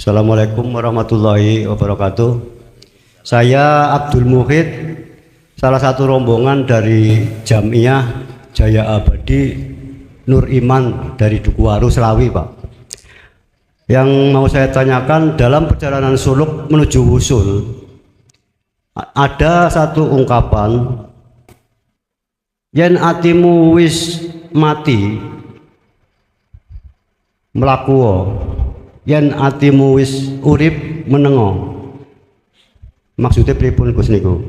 Assalamualaikum warahmatullahi wabarakatuh. Saya Abdul Muhid, salah satu rombongan dari Jamiah Jaya Abadi Nur Iman dari Dukuwaru, Selawi, Pak. Yang mau saya tanyakan, dalam perjalanan suluk menuju wusul, ada satu ungkapan, yen atimu wis mati melakuo, yen atimu wis urip menengo. Maksudnya pripun Gus niku?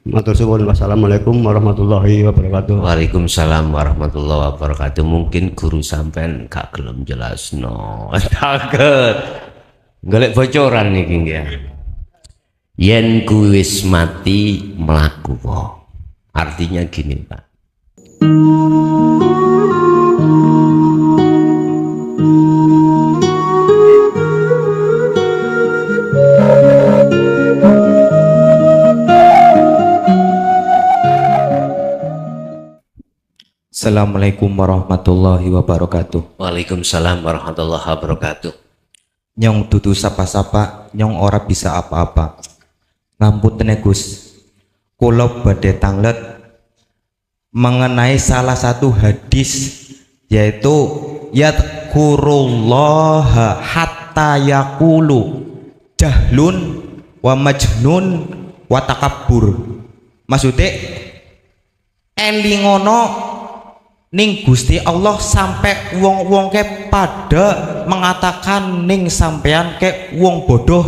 Matur suwun. Wassalamualaikum warahmatullahi wabarakatuh. Waalaikumsalam warahmatullahi wabarakatuh. Mungkin guru sampean gak gelem jelasno. Takut golek bocoran niki nggih. Yen kuwi wis mati mlaku. Artinya gini, Pak. Assalamualaikum warahmatullahi wabarakatuh. Waalaikumsalam warahmatullahi wabarakatuh. Nyong dudu sapa-sapa, nyong ora bisa apa-apa. Ngamputen Gus, kula badhe tanglet mengenai salah satu hadis, yaitu yadkurullaha hatta yaqulu jahlun wa majnun wa takabbur. Maksudnya elingono ning Gusti Allah sampai wong-wong ke pada mengatakan ning sampean ke wong bodoh,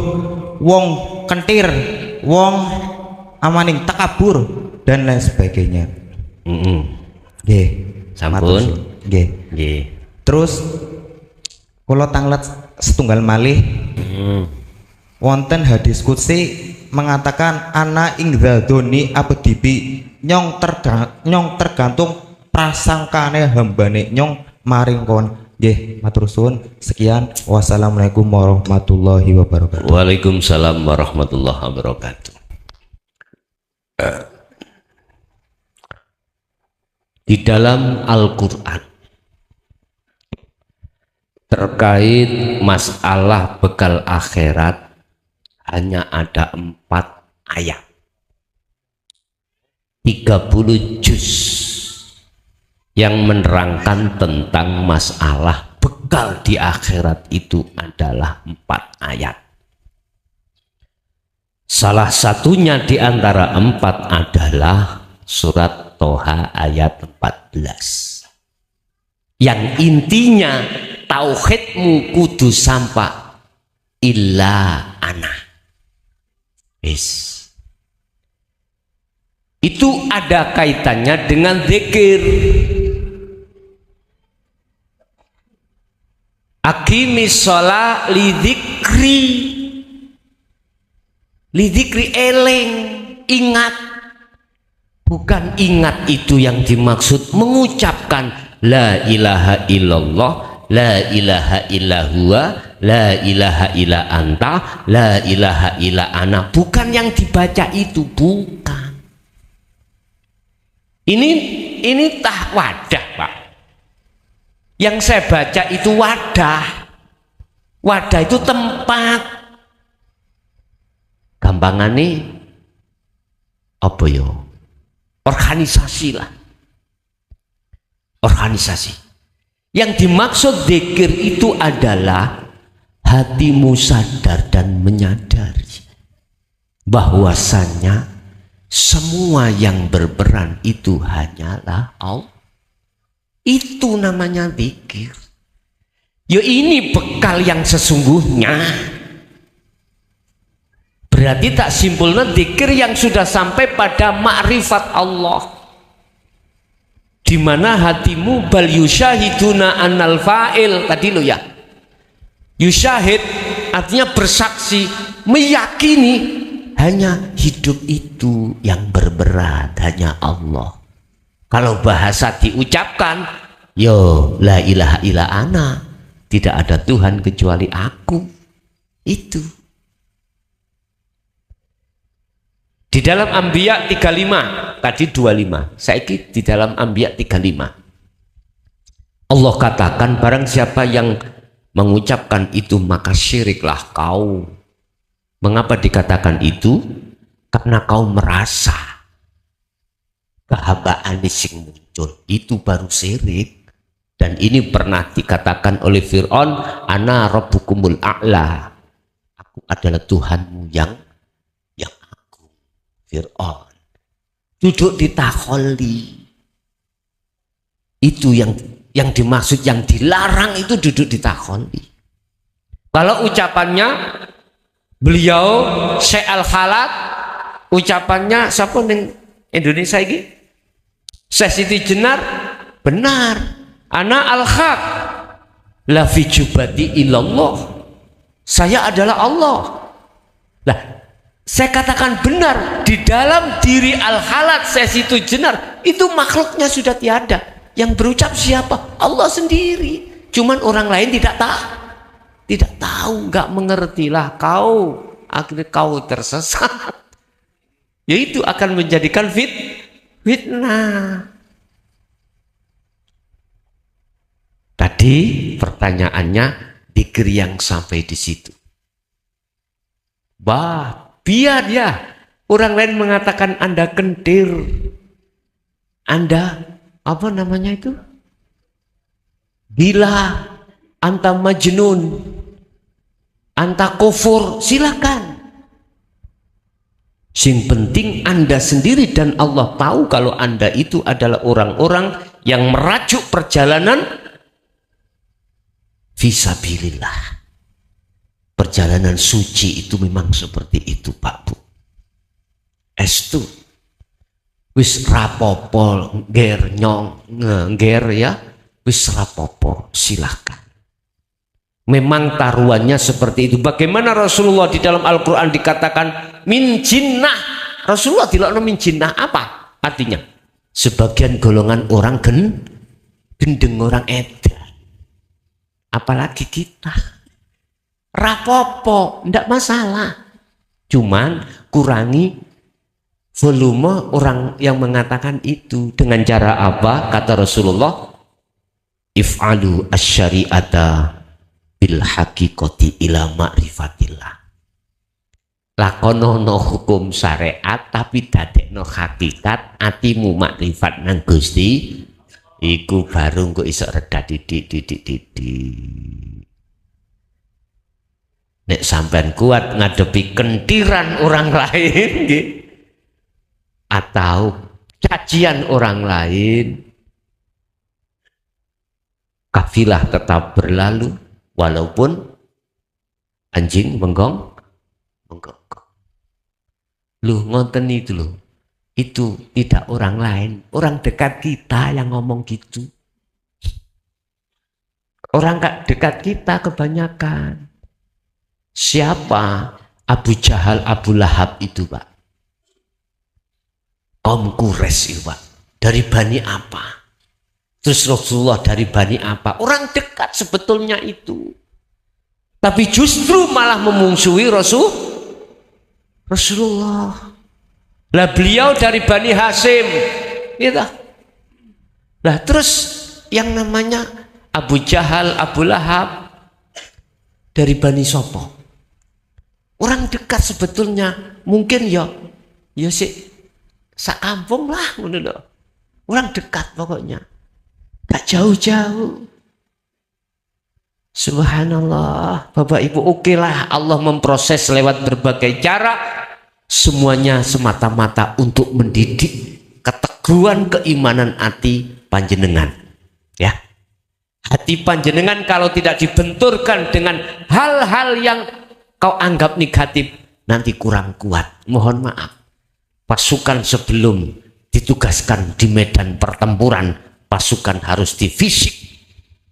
wong kentir, wong amaning takabur dan lain sebagainya. Nggih, Sampun. Nggih. Nggih. Terus kula tanglet setunggal malih. Wonten hadis qudsi mengatakan ana ing dzadoni abdibi, nyong tergantung prasangkane hambane nyong maring kon. Nggih, matur suwun. Sekian, wassalamualaikum warahmatullahi wabarakatuh. Waalaikumsalam warahmatullahi wabarakatuh. Di dalam Al-Qur'an terkait masalah bekal akhirat hanya ada 4 ayat, 30 juz yang menerangkan tentang masalah bekal di akhirat itu adalah 4 ayat. Salah satunya di antara 4 adalah surat Toha ayat 14. Yang intinya tauhidmu kudu sampa illa ana. Itu ada kaitannya dengan zikir. Aqimis sholat lidzikri eling, ingat. Bukan ingat itu yang dimaksud mengucapkan la ilaha illallah, la ilaha illa huwa, la ilaha illa anta, la ilaha illa ana. Bukan yang dibaca itu, bukan. Ini tah wadah, Pak. Yang saya baca itu wadah. Wadah itu tempat. Gampangane apa yo? Organisasi lah. Organisasi. Yang dimaksud zikir itu adalah hatimu sadar dan menyadari bahwasannya semua yang berperan itu hanyalah Allah. Itu namanya zikir. Ya ini bekal yang sesungguhnya. Berarti tak simpulnya zikir yang sudah sampai pada ma'rifat Allah, di mana hatimu bal yusyahiduna annal fa'il tadi lo ya. Yusyahid artinya bersaksi, meyakini hanya hidup itu yang berberat, hanya Allah. Kalau bahasa diucapkan, yo la ilaha illa ana, tidak ada Tuhan kecuali aku. Itu di dalam Anbiya 35, tadi 25, saiki di dalam Anbiya 35 Allah katakan barang siapa yang mengucapkan itu maka syiriklah kau. Mengapa dikatakan itu? Karena kau merasa kehambaan sing muncul itu baru syirik. Dan ini pernah dikatakan oleh Fir'aun, ana rabbukumul a'la, aku adalah Tuhanmu yang agung. Fir'aun duduk di takholi, itu yang dimaksud, yang dilarang itu duduk di takholi. Kalau ucapannya beliau Syekh Al-Khalat, ucapannya siapa ning Indonesia ini? Syekh Siti Jenar, benar. Ana al-haq la fi jubati illallah. Saya adalah Allah. Lah, saya katakan benar, di dalam diri Al-Khalat Syekh Siti Jenar itu makhluknya sudah tiada. Yang berucap siapa? Allah sendiri. Cuman orang lain tidak tahu, nggak mengertilah kau, akhirnya kau tersesat. Yaitu akan menjadikan fitnah. Tadi pertanyaannya dikir yang sampai di situ. Biar ya orang lain mengatakan Anda kentir, Anda apa namanya itu? Gila, anta majnun, anta kufur, silakan. Sing penting Anda sendiri dan Allah tahu kalau Anda itu adalah orang-orang yang merajuk perjalanan fisabilillah. Perjalanan suci itu memang seperti itu, Pak Bu. Estu wis rapopo nger ya, wis rapopo, silahkan. Memang taruhannya seperti itu. Bagaimana Rasulullah di dalam Al-Quran dikatakan min jinnah. Rasulullah dilaknat min jinnah, apa artinya? Sebagian golongan orang gendeng, orang edan. Apalagi kita rapopo, ndak masalah. Cuman kurangi volume orang yang mengatakan itu. Dengan cara apa? Kata Rasulullah, if'alu asyari'ata bil haqiqati ila ma'rifatillah. Lakonono hukum syariat tapi dadekno hakikat, atimu makrifat nang Gusti, iku baru engko iso reda didik. Nek sampean kuat ngadepi kentiran orang lain nggih, atau cacian orang lain, kafilah tetap berlalu walaupun anjing menggong. Lu ngonten itu loh, itu tidak orang lain, orang dekat kita yang ngomong gitu. Orang dekat kita kebanyakan. Siapa? Abu Jahal, Abu Lahab itu, Pak. Kaum Quraisy itu, Pak. Dari Bani apa? Terus Rasulullah dari Bani apa? Orang dekat sebetulnya itu. Tapi justru malah memungsuhi Rasulullah. Lah beliau dari Bani Hasyim. Gitu. Lah terus yang namanya Abu Jahal, Abu Lahab dari Bani Sopo. Orang dekat sebetulnya, mungkin ya sih sakampung lah, orang dekat pokoknya, gak jauh-jauh. Subhanallah, Bapak Ibu, oke lah Allah memproses lewat berbagai cara, semuanya semata-mata untuk mendidik keteguhan keimanan hati panjenengan, ya. Hati panjenengan kalau tidak dibenturkan dengan hal-hal yang kau anggap negatif, nanti kurang kuat. Mohon maaf, pasukan sebelum ditugaskan di medan pertempuran, pasukan harus difisik,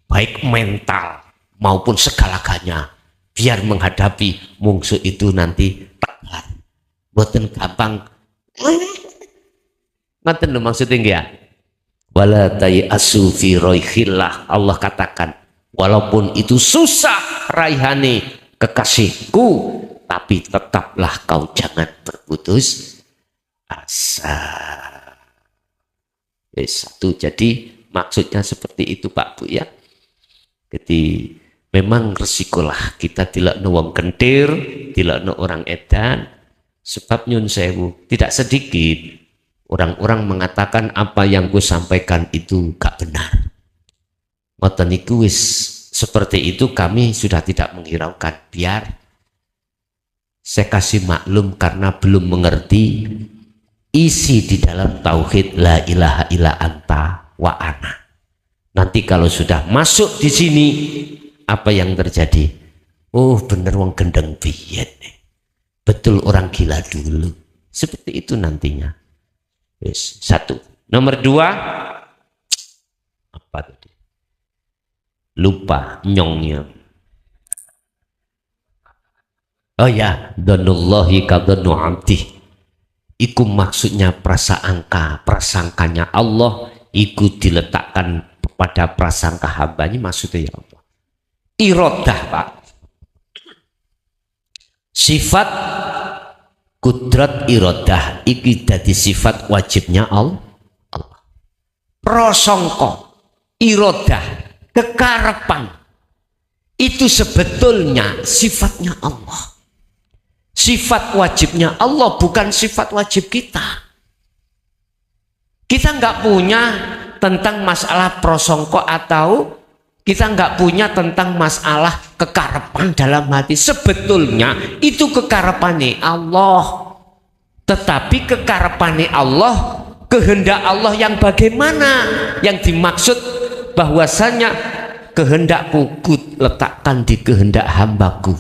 baik mental maupun segala-galanya, biar menghadapi musuh itu nanti tegar, boten gampang. Ngoten lho maksudnya ya. Wala tayasu fi raikhillah, Allah katakan walaupun itu susah raihane kekasihku, tapi tetaplah kau jangan berputus asa. Satu, jadi maksudnya seperti itu Pak Bu ya. Jadi memang resikolah kita tidak wong kentir, tidak orang edan, sebab nyun sewu tidak sedikit orang-orang mengatakan apa yang ku sampaikan itu gak benar. Ngoten niku wis seperti itu, kami sudah tidak menghiraukan, biar saya kasih maklum karena belum mengerti isi di dalam tauhid la ilaha illa anta wa ana. Nanti kalau sudah masuk di sini, apa yang terjadi? Oh bener wong gendeng biyen, betul orang gila dulu. Seperti itu nantinya. Yes, satu. Nomor dua, apa tadi? Lupa nyongnya. Oh ya, donullahi kadonu abdi. Iku maksudnya prasangkanya Allah iku diletakkan pada prasangka hambanya, maksudnya ya Allah. Irodah Pak, sifat kudrat irodah iki dadi sifat wajibnya Allah. Prasangka irodah kekarepan itu sebetulnya sifatnya Allah. Sifat wajibnya Allah, bukan sifat wajib kita. Kita nggak punya tentang masalah prasangka, atau kita nggak punya tentang masalah kekarepan dalam hati. Sebetulnya itu kekarepannya Allah, tetapi kekarepannya Allah, kehendak Allah yang bagaimana, yang dimaksud bahwasanya kehendakku ku letakkan di kehendak hambaku,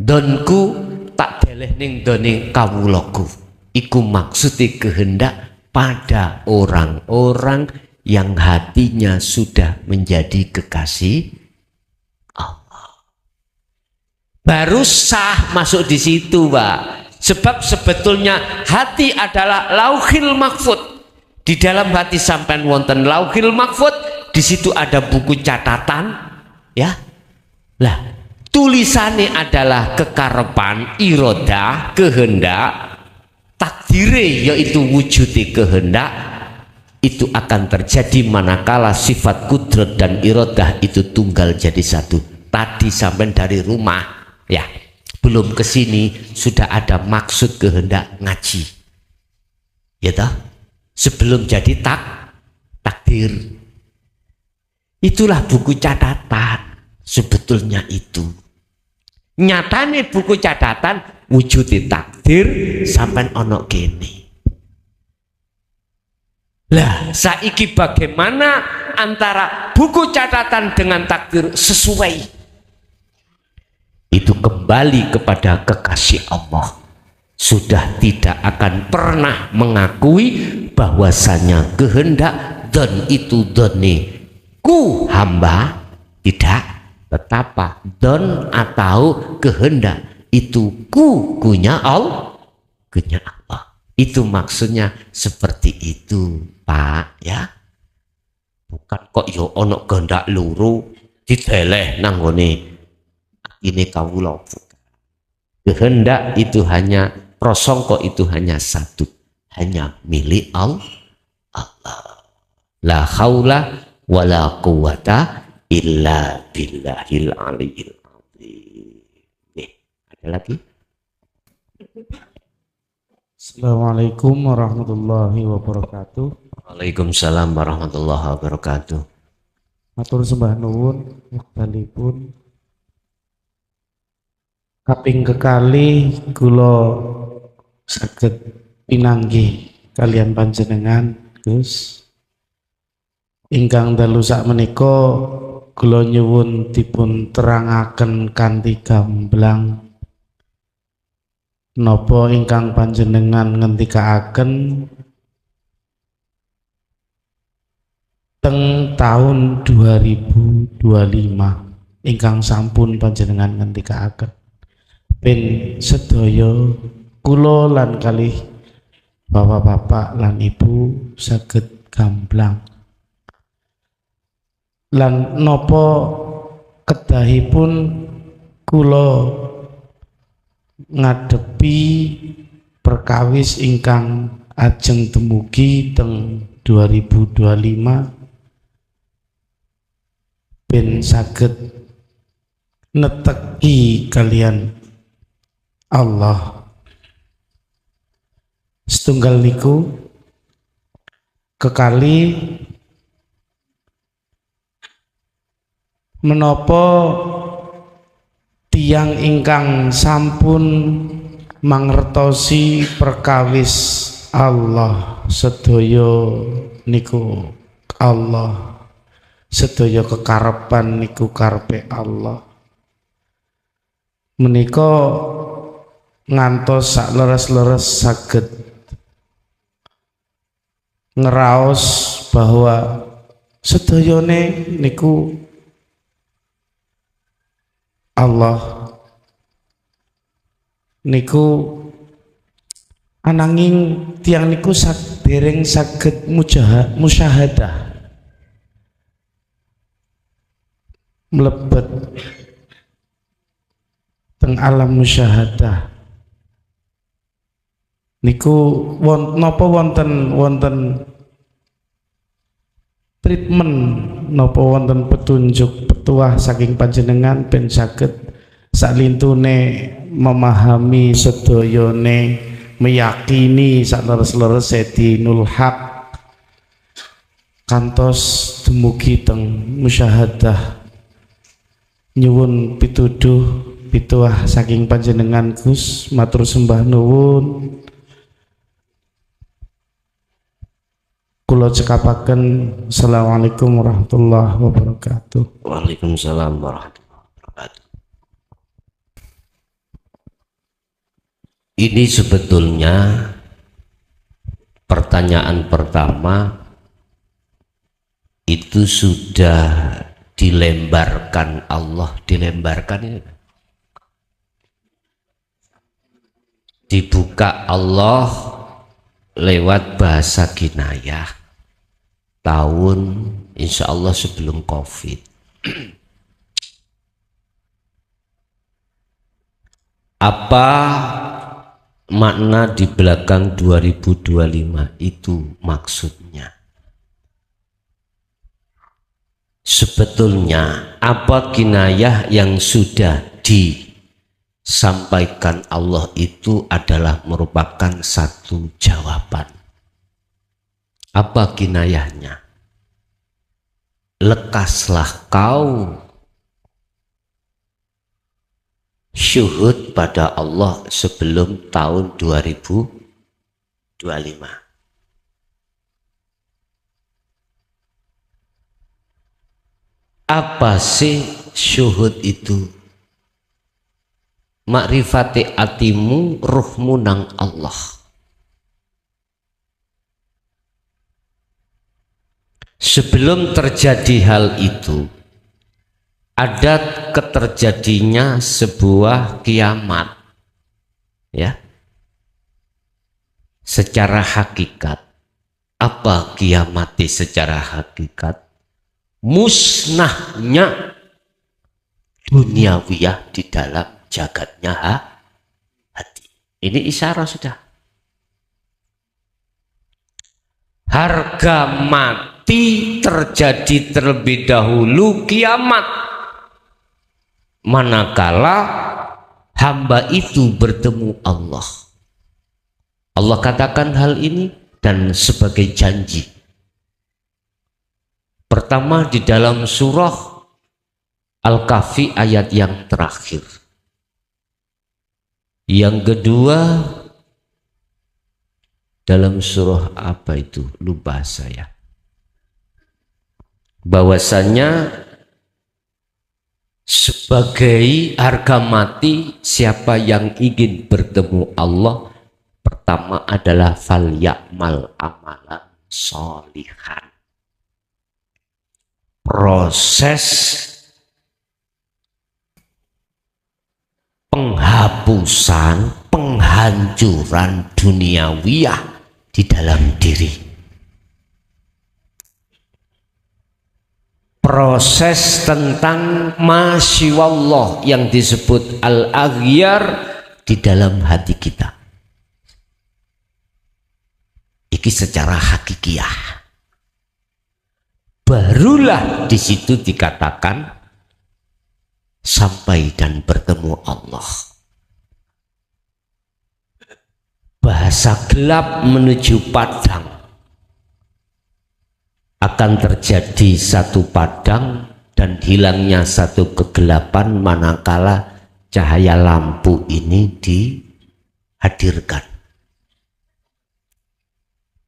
donku tak deleh ning done kawulaku. Iku maksudnya kehendak pada orang-orang yang hatinya sudah menjadi kekasih Allah. Baru sah masuk di situ, Pak. Sebab sebetulnya hati adalah lauhil mahfud. Di dalam hati sampean wonten lauhil mahfud, di situ ada buku catatan, ya. Lah, tulisannya adalah kekarepan, irodah, kehendak, takdire yaitu wujudi kehendak. Itu akan terjadi manakala sifat kudrat dan irodah itu tunggal jadi satu. Tadi sampai dari rumah, ya, belum ke sini sudah ada maksud kehendak ngaji, ya toh? Sebelum jadi takdir. Itulah buku catatan. Sebetulnya itu. Nyatane buku catatan wujudi takdir sampai ono kene. Lah, saiki bagaimana antara buku catatan dengan takdir sesuai? Itu kembali kepada kekasih Allah. Sudah tidak akan pernah mengakui bahwasanya kehendak dan itu doni ku hamba, tidak. Betapa don atau kehendak itu kunya Allah, kunya Allah. Itu maksudnya seperti itu, Pak, ya. Bukan kok yo ono kehendak luru diteleh nanggone ini kawula. Kehendak itu hanya prasangka, itu hanya satu, hanya milik Allah. La haula wala quwata illa billahil aliyil azim. Nih, ada lagi? Assalamualaikum warahmatullahi wabarakatuh. Waalaikumsalam warahmatullahi wabarakatuh. Matur sembah nuwun wektalipun kaping kekali kula saged pinanggih kalian panjenengan Gus. Ingkang dalu sakmenika kula nyuwun dipun terangaken kanthi gamblang napa ingkang panjenengan ngendikaaken teng tahun 2025 ingkang sampun panjenengan ngendikaaken. Ben sedaya kula lan kalih bapak-bapak lan ibu saged gamblang lan napa kedahipun kula ngadepi perkawis ingkang ajeng dumugi teng 2025 ben saged neteki kalian Allah. Setunggal niku kekali menapa tiyang ingkang sampun mangertosi perkawis Allah sedaya niku Allah, sedaya kekarepan niku karepe Allah. Menika ngantos sak leres-leres saged ngeraos bahwa sedayane niku Allah niku ananging tiang niku dereng saged musyahadah mlebet teng alam musyahadah niku napa wonten treatment napa wonten petunjuk petuah saking panjenengan ben saged saklintune memahami sedayane meyakini sakleres-leres dinul haq kantos dumugi teng musyahadah nyuwun pituduh pituah saking panjenengan Gus, matur sembah nuwun. Kula cekapaken assalamualaikum warahmatullahi wabarakatuh. Waalaikumsalam warahmatullahi wabarakatuh. Ini sebetulnya pertanyaan pertama itu sudah dilembarkan Allah, dilembarkan ini dibuka Allah lewat bahasa kinayah tahun insya Allah sebelum Covid. Apa makna di belakang 2025 itu maksudnya? Sebetulnya apa kinayah yang sudah disampaikan Allah itu adalah merupakan satu jawaban. Apa kinayahnya? Lekaslah kau syuhud pada Allah sebelum tahun 2025. Apa sih syuhud itu? Makrifati atimu ruhmu nang Allah. Sebelum terjadi hal itu ada keterjadinya sebuah kiamat, ya. Secara hakikat, apa kiamati secara hakikat? Musnahnya duniawiyah di dalam jagatnya hati. Ini isyarat sudah. Harga mati terjadi terlebih dahulu kiamat. Manakala hamba itu bertemu Allah. Allah katakan hal ini dan sebagai janji. Pertama di dalam surah Al-Kahfi ayat yang terakhir. Yang kedua dalam surah apa itu? Lupa saya. Bahwasanya sebagai harga mati siapa yang ingin bertemu Allah, pertama adalah falyamal amalan sholihan. Proses penghapusan, penghancuran duniawiyah di dalam diri. Proses tentang masyiwallah yang disebut al-aghyar di dalam hati kita. Iki secara hakikiyah. barulah di situ dikatakan sampai dan bertemu Allah. Bahasa gelap menuju padang, akan terjadi satu padang dan hilangnya satu kegelapan manakala cahaya lampu ini dihadirkan.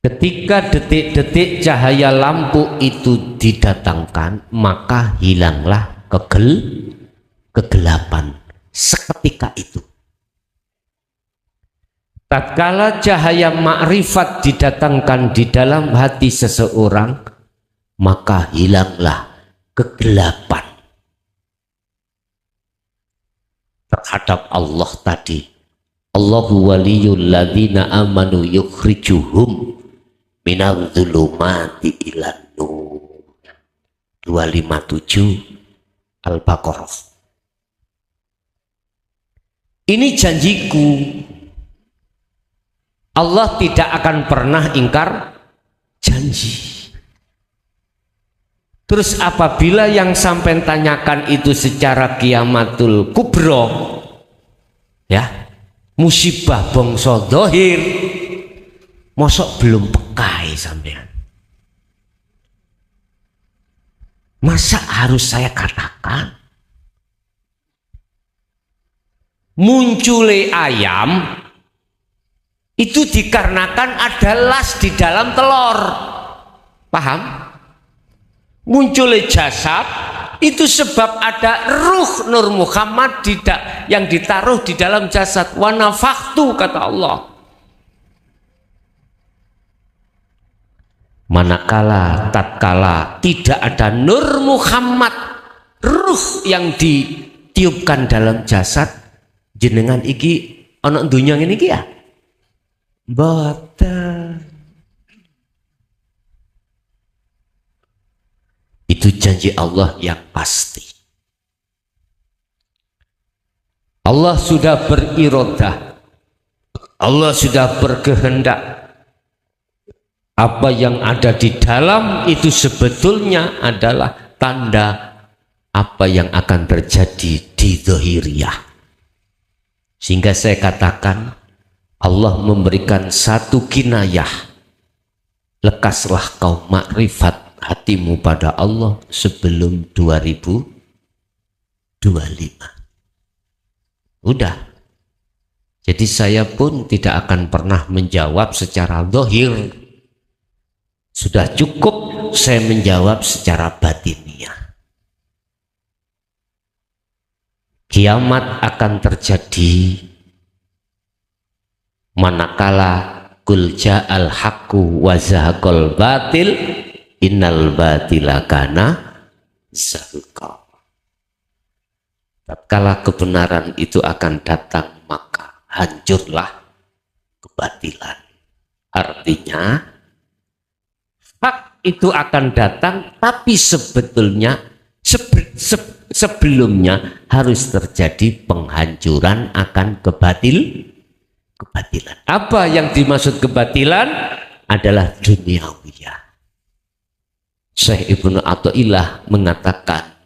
Ketika detik-detik cahaya lampu itu didatangkan, maka hilanglah kegelapan seketika itu. Tatkala cahaya makrifat didatangkan di dalam hati seseorang, maka hilanglah kegelapan terhadap Allah tadi. Allahu waliyul ladzina amanu yukhrijuhum minadh dhulumati ilan nur. 257 Al-Baqarah. Ini janjiku. Allah tidak akan pernah ingkar janji. Terus apabila yang sampai tanyakan itu secara kiamatul kubro, ya, musibah bangsa zahir, mosok belum pekai sampean. Masa harus saya katakan muncule ayam itu dikarenakan ada las di dalam telur, paham? Muncul jasad itu sebab ada ruh Nur Muhammad yang ditaruh di dalam jasad. Wa nafakhtu, kata Allah. Manakala tatkala tidak ada Nur Muhammad, ruh yang ditiupkan dalam jasad, jenengan iki ana dunya ngene iki ya? Boten. Itu janji Allah yang pasti. Allah sudah berirodah, Allah sudah berkehendak. Apa yang ada di dalam itu sebetulnya adalah tanda apa yang akan terjadi di zahiriyah. Sehingga saya katakan Allah memberikan satu kinayah, lekaslah kau makrifat hatimu pada Allah sebelum 2025. Udah. Jadi saya pun tidak akan pernah menjawab secara zahir. Sudah cukup saya menjawab secara batiniah. Kiamat akan terjadi manakala kul ja'al haqqu wa zahaqal batil innal batila kana zahuqa. Tatkala kebenaran itu akan datang, maka hancurlah kebatilan. Artinya hak itu akan datang, tapi sebetulnya sebelumnya harus terjadi penghancuran akan kebatilan. Apa yang dimaksud kebatilan? Adalah duniawiyah. Syekh Ibnu Athaillah mengatakan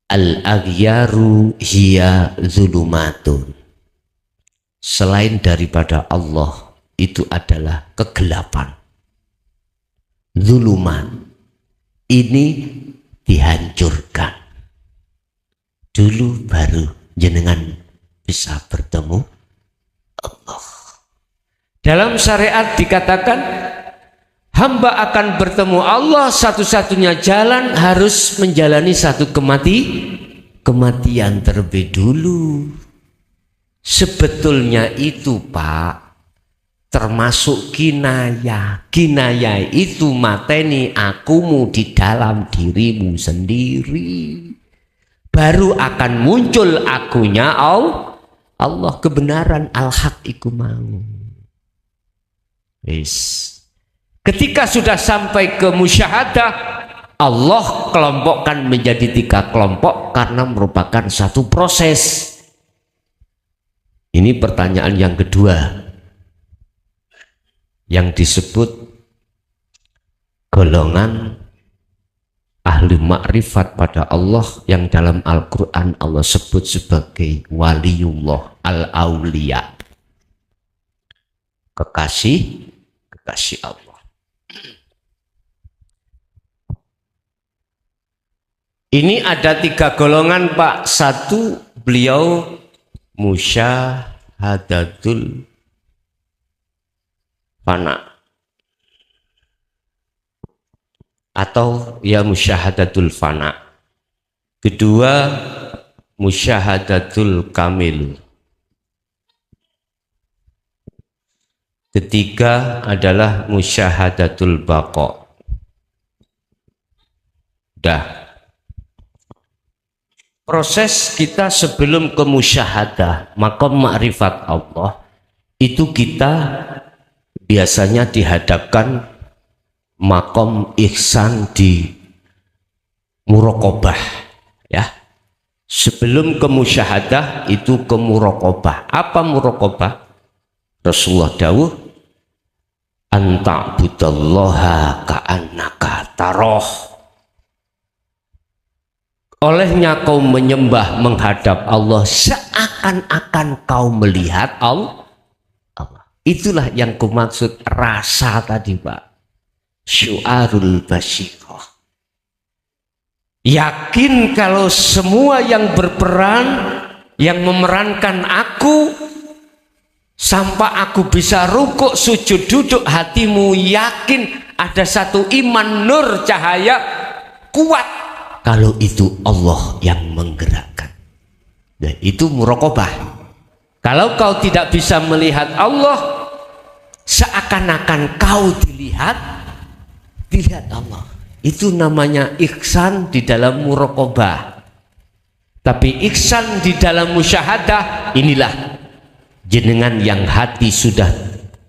al-aghyaru hiya zulumatun. Selain daripada Allah itu adalah kegelapan. Zulumat ini dihancurkan dulu baru jenengan bisa bertemu Allah. Dalam syariat dikatakan hamba akan bertemu Allah, satu-satunya jalan harus menjalani satu kematian terlebih dulu. Sebetulnya itu Pak termasuk kinayah. Kinayah itu mateni akumu di dalam dirimu sendiri. Baru akan muncul akunya Allah, kebenaran al-haq iku mau. Ketika sudah sampai ke musyahadah, Allah kelompokkan menjadi 3 kelompok karena merupakan satu proses. Ini pertanyaan yang kedua yang disebut golongan ahli makrifat pada Allah yang dalam Al-Quran Allah sebut sebagai waliullah al-auliya, kekasih Allah. Ini ada 3 golongan Pak. Satu, beliau musyahadatul fana atau ya musyahadatul fana. Kedua, musyahadatul kamil. Ketiga adalah musyahadatul baqa. Dah. Proses kita sebelum ke musyahadah maqam ma'rifat Allah itu kita biasanya dihadapkan maqam ihsan di muraqabah ya. Sebelum ke musyahadah itu ke muraqabah. Apa muraqabah? Rasulullah dawuh anta'budallaha ka'annaka taroh. Olehnya kau menyembah menghadap Allah seakan-akan kau melihat Allah. Itulah yang kumaksud rasa tadi Pak. Syu'arul basyirah. Yakin kalau semua yang berperan, yang memerankan aku, sampai aku bisa rukuk, sujud, duduk, hatimu yakin ada satu iman nur cahaya kuat. Kalau itu Allah yang menggerakkan. Dan itu muraqabah. Kalau kau tidak bisa melihat Allah, seakan-akan kau dilihat Allah. Itu namanya ihsan di dalam muraqabah. Tapi ihsan di dalam musyahadah, inilah jenengan yang hati sudah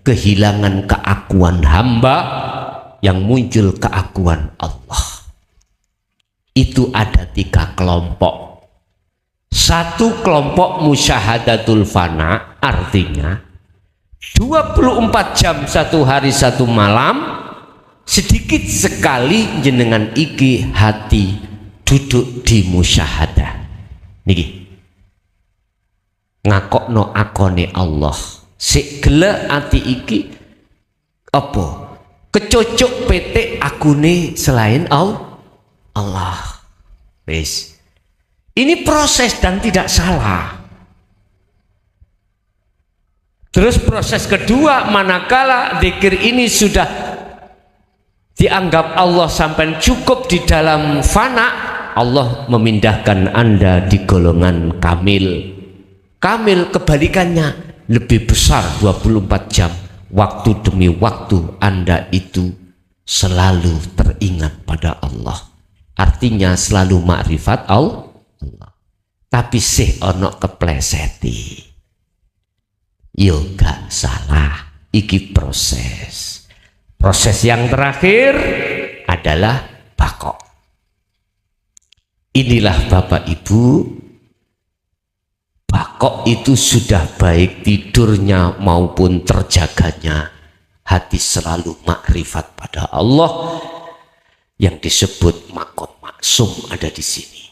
kehilangan keakuan hamba, yang muncul keakuan Allah. Itu ada 3 kelompok. Satu kelompok musyahadatul fana, artinya 24 jam 1 hari 1 malam sedikit sekali jenengan iki hati duduk di musyahadah niki ngakokno akone Allah sik gelek ati iki apa kecocok petik akune selain Allah. Wis. Ini proses dan tidak salah. Terus proses kedua, manakala zikir ini sudah dianggap Allah sampai cukup di dalam fana, Allah memindahkan Anda di golongan kamil. Kamil kebalikannya lebih besar 24 jam. Waktu demi waktu Anda itu selalu teringat pada Allah. Artinya selalu makrifat Allah. Tapi sih ono kepleseti. Yo gak salah. Iki proses. Proses yang terakhir adalah bako. Inilah Bapak Ibu. Bako itu sudah baik tidurnya maupun terjaganya. Hati selalu makrifat pada Allah. Yang disebut makom maksum ada di sini.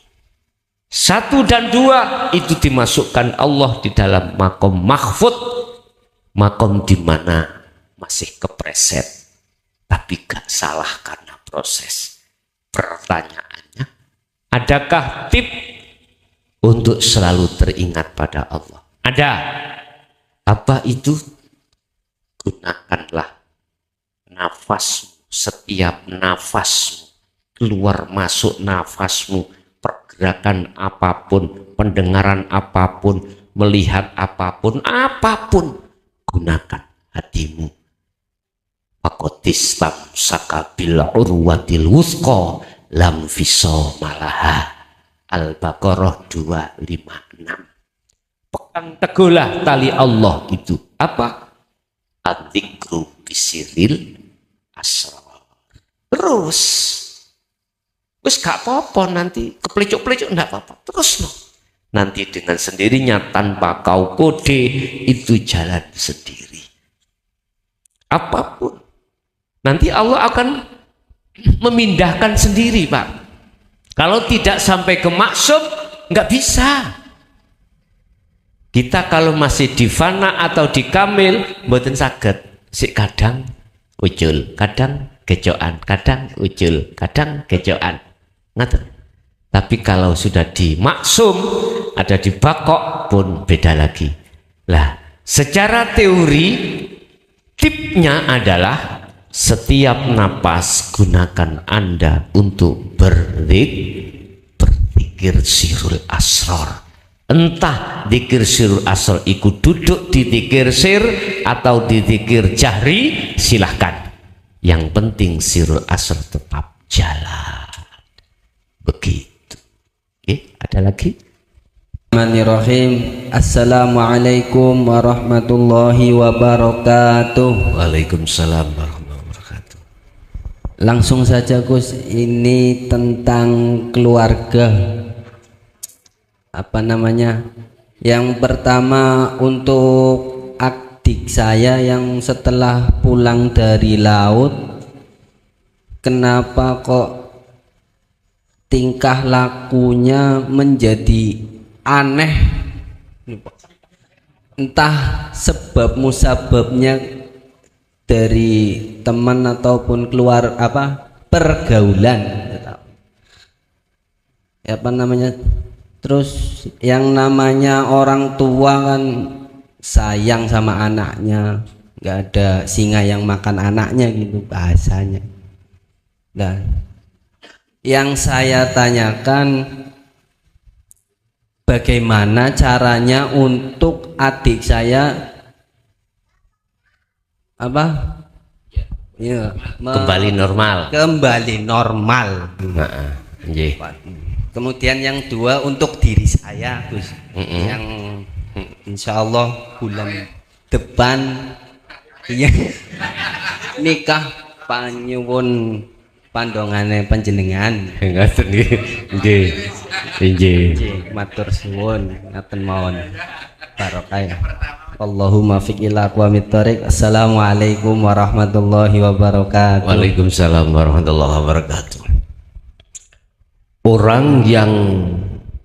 1 dan 2 itu dimasukkan Allah di dalam makom mahfud, makom di mana masih kepreset, tapi gak salah karena proses. Pertanyaannya, adakah tip untuk selalu teringat pada Allah? Ada. Apa itu? Gunakanlah nafasmu. Setiap nafasmu, keluar masuk nafasmu, pergerakan apapun, pendengaran apapun, melihat apapun, gunakan hatimu. Fakotistam sakabil urwatil wuthqa lam fiso malaha. Al-Baqarah 256. Pegang teguhlah tali Allah itu. Apa? Adzikru bisiril asrar. Terus wis gak apa-apa, nanti keplicuk-plicuk enggak apa-apa, terus no. Nanti dengan sendirinya tanpa kau kode itu jalan sendiri. Apapun nanti Allah akan memindahkan sendiri Pak. Kalau tidak sampai ke maksum, nggak bisa. Kita kalau masih di fana atau di kamil, mboten saged. Sik kadang ucul, kadang kecoan, kadang ucul, kadang kecoan. Ngaten. Tapi kalau sudah di maksum, ada di bakok pun beda lagi. Lah, secara teori tipnya adalah setiap napas gunakan Anda untuk berzikir sirul asrar. Entah dzikir sirul asrar ikut duduk di dzikir sir atau di dzikir jahri, silahkan. Yang penting sirul asrar tetap jalan. Begitu. Oke, ada lagi? Bismillahirrahmanirrahim. Assalamualaikum warahmatullahi wabarakatuh. Waalaikumsalam warahmatullahi wabarakatuh. Langsung saja Gus, ini tentang keluarga. Apa namanya? Yang pertama untuk adik saya yang setelah pulang dari laut, kenapa kok tingkah lakunya menjadi aneh? Entah sebab musababnya dari teman ataupun keluar pergaulan, apa namanya. Terus yang namanya orang tua kan sayang sama anaknya, nggak ada singa yang makan anaknya gitu bahasanya. Dan yang saya tanyakan, bagaimana caranya untuk adik saya Kembali normal. Kembali normal. Nggih. Kemudian yang dua untuk diri saya Gus, yang insya Allah bulan depan nikah panyuwun pandongane panjenengan. Ngaten nggih. Nggih. Matur suwun ngaten mawon. Barokah. Allahumma fiq ila aqwamit thoriq. Assalamualaikum warahmatullahi wabarakatuh. Waalaikumsalam warahmatullahi wabarakatuh. Orang yang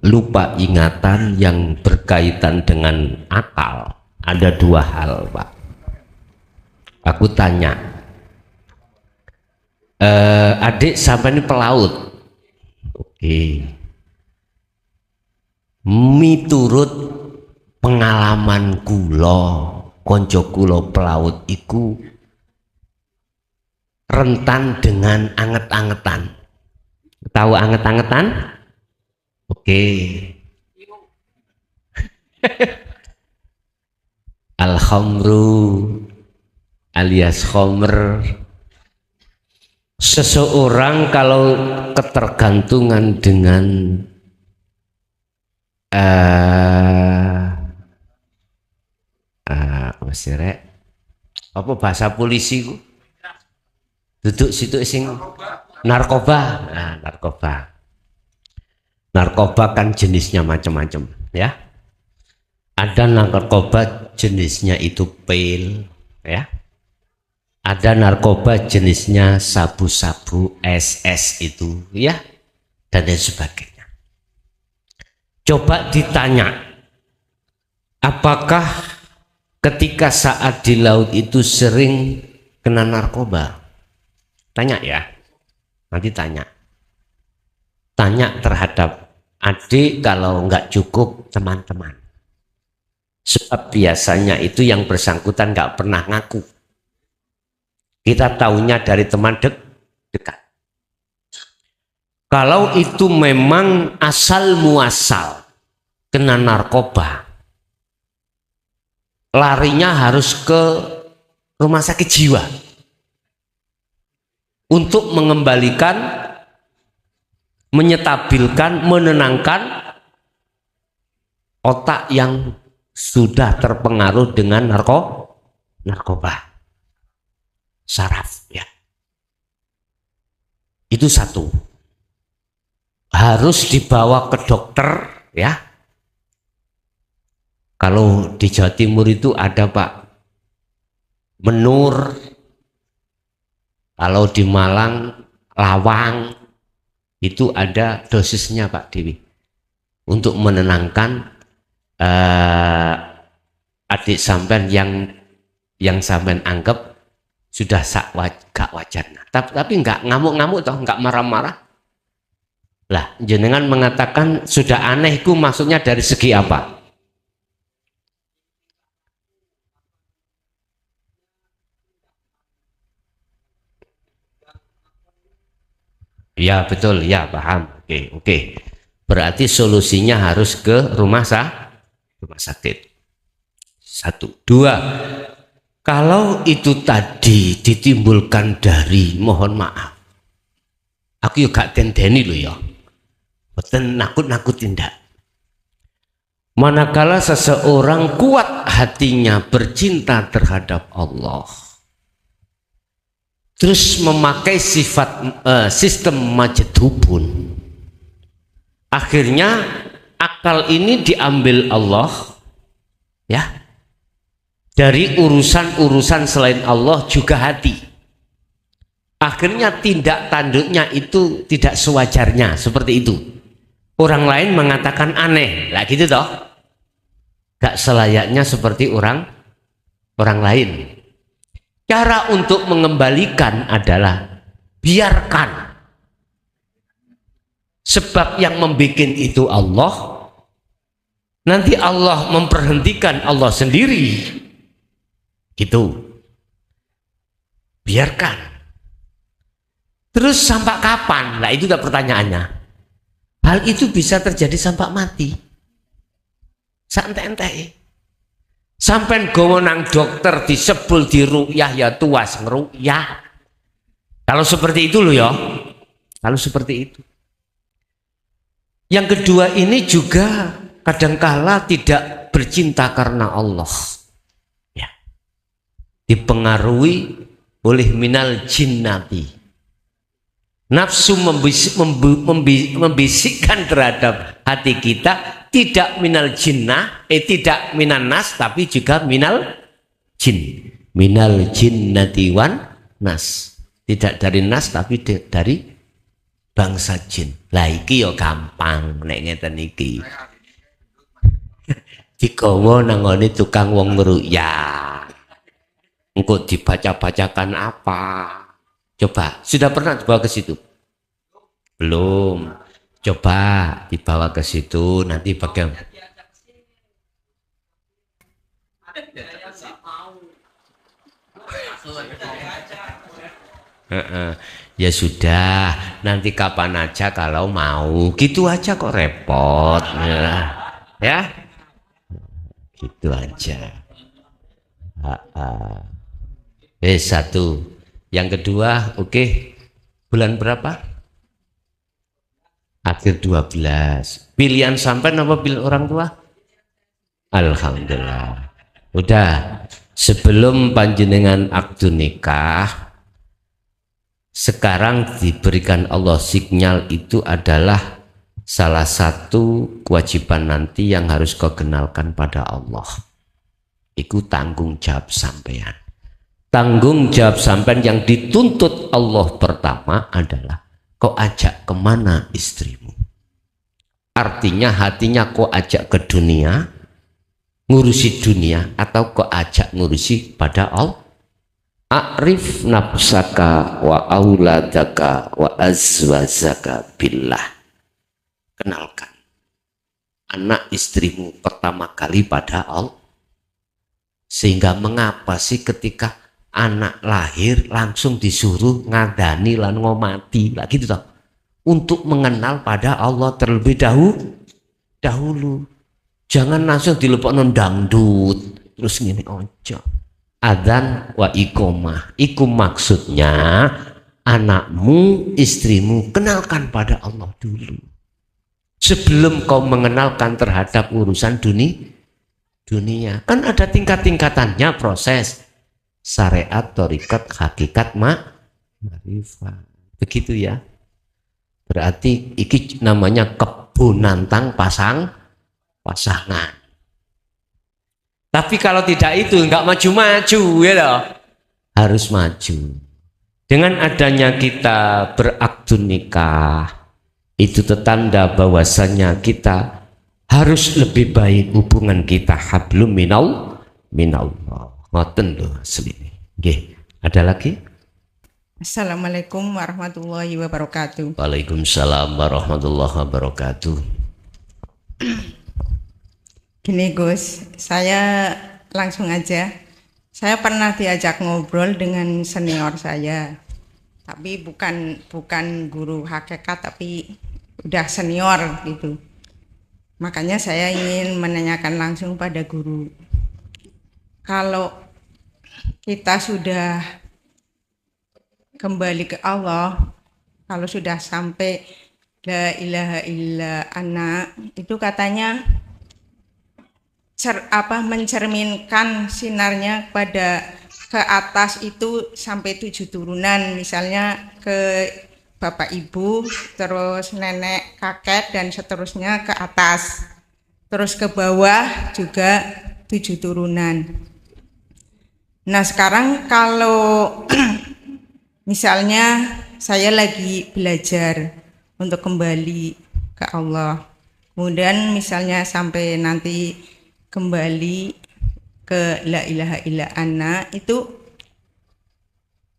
lupa ingatan yang berkaitan dengan akal ada dua hal, Pak. Aku tanya, adik sampai ini pelaut. Oke. Miturut pengalaman kula, konco kula pelaut iku rentan dengan anget-angetan. Tahu anget-angetan? Oke. Al-khamru alias khomer. Seseorang kalau ketergantungan dengan apa bahasa polisi ku? Duduk situ sing narkoba. Nah, narkoba kan jenisnya macam-macam ya. Ada narkoba jenisnya itu pil ya, ada narkoba jenisnya sabu-sabu SS itu ya, dan lain sebagainya. Coba ditanya, apakah ketika saat di laut itu sering kena narkoba? Tanya ya, nanti tanya terhadap adik, kalau nggak cukup teman-teman, sebab biasanya itu yang bersangkutan nggak pernah ngaku. Kita tahunya dari teman dekat. Kalau itu memang asal muasal kena narkoba, larinya harus ke rumah sakit jiwa untuk mengembalikan, menyetabilkan, menenangkan otak yang sudah terpengaruh dengan narkoba. Saraf ya. Itu satu. Harus dibawa ke dokter ya. Kalau di Jawa Timur itu ada Pak Menur, kalau di Malang Lawang, Itu ada dosisnya Pak Dewi untuk menenangkan adik sampean yang sampean anggap sudah gak wajar. Tapi nggak ngamuk-ngamuk toh, nggak marah-marah. Lah, jenengan mengatakan sudah aneh itu maksudnya dari segi apa? Ya betul, ya paham. Oke. Berarti solusinya harus ke rumah sakit. 1, 2. Kalau itu tadi ditimbulkan dari, mohon maaf, aku juga gak tendeni loh ya, boten nakut-nakut tindak. Manakala seseorang kuat hatinya bercinta terhadap Allah, terus memakai sifat sistem majdubun, akhirnya akal ini diambil Allah ya, dari urusan-urusan selain Allah juga hati. Akhirnya tindak tanduknya itu tidak sewajarnya, seperti itu. Orang lain mengatakan aneh, lah gitu toh, gak selayaknya seperti orang lain. Cara untuk mengembalikan adalah biarkan. Sebab yang membuat itu Allah, nanti Allah memperhentikan Allah sendiri. Gitu. Biarkan. Terus sampai kapan? Nah itu udah pertanyaannya. Hal itu bisa terjadi sampai mati. Santai-santai. Sampai gowo nang dokter disebul di ru'yah ya tuas ngeru'yah. Kalau seperti itu loh ya. Kalau seperti itu. Yang kedua ini juga kadangkala tidak bercinta karena Allah. Ya. Dipengaruhi oleh minal jinnati. Nafsu membisikkan terhadap hati kita, tidak minal jinnah, tidak minan nas, tapi juga minal jin. Minal jinnati wan nas. Tidak dari nas tapi dari bangsa jin. Lah iki yo gampang nek ngeten iki. Digawa nang ngene tukang wong ngruyah. Engko dibaca-bacakan apa? Coba, sudah pernah dibawa ke situ? Belum. Coba dibawa ke situ, nanti bagaimana? Ya sudah, nanti kapan aja kalau mau. Gitu aja kok repot. Ya? Gitu aja. Satu. Yang kedua, oke. Bulan berapa? Akhir 12. Pilihan sampai apa pilihan orang tua? Alhamdulillah. Udah. Sebelum panjenengan akdu nikah, sekarang diberikan Allah sinyal itu adalah salah satu kewajiban nanti yang harus kau kenalkan pada Allah. Itu tanggung jawab sampean. Tanggung jawab sampean yang dituntut Allah pertama adalah kau ajak kemana istrimu. Artinya hatinya kau ajak ke dunia, ngurusi dunia, atau kau ajak ngurusi pada Allah. A'rif nafsaka wa auladaka wa azwazaka billah. Kenalkan anak istrimu pertama kali pada Allah. Sehingga mengapa sih ketika anak lahir langsung disuruh ngadani lan ngomati lah gitu toh, untuk mengenal pada Allah terlebih dahulu. Jangan langsung dilepokno dangdut terus ngene ojo. Adzan wa iqomah iku maksudnya anakmu, istrimu kenalkan pada Allah dulu sebelum kau mengenalkan terhadap urusan dunia. Kan ada tingkat-tingkatannya proses syariat, thariqat, hakikat, ma'rifat. Begitu ya. Berarti iki namanya kebun nantang pasangan. Tapi kalau tidak itu enggak maju-maju ya loh. Harus maju. Dengan adanya kita berakdu nikah, itu tanda bahwasanya kita harus lebih baik hubungan kita. Hablum minallah. Ngoten lho asline. Nggih, ada lagi? Assalamualaikum warahmatullahi wabarakatuh. Waalaikumsalam warahmatullahi wabarakatuh. Gini Gus, saya langsung aja. Saya pernah diajak ngobrol dengan senior saya, tapi bukan guru hakikat, tapi udah senior gitu. Makanya saya ingin menanyakan langsung pada guru. Kalau kita sudah kembali ke Allah, kalau sudah sampai la ilaha illa ana, itu katanya mencerminkan sinarnya pada ke atas itu sampai 7 turunan, misalnya ke bapak ibu, terus nenek kakek dan seterusnya ke atas, terus ke bawah juga 7 turunan. Nah sekarang kalau misalnya saya lagi belajar untuk kembali ke Allah, kemudian misalnya sampai nanti kembali ke la ilaha illa ana, itu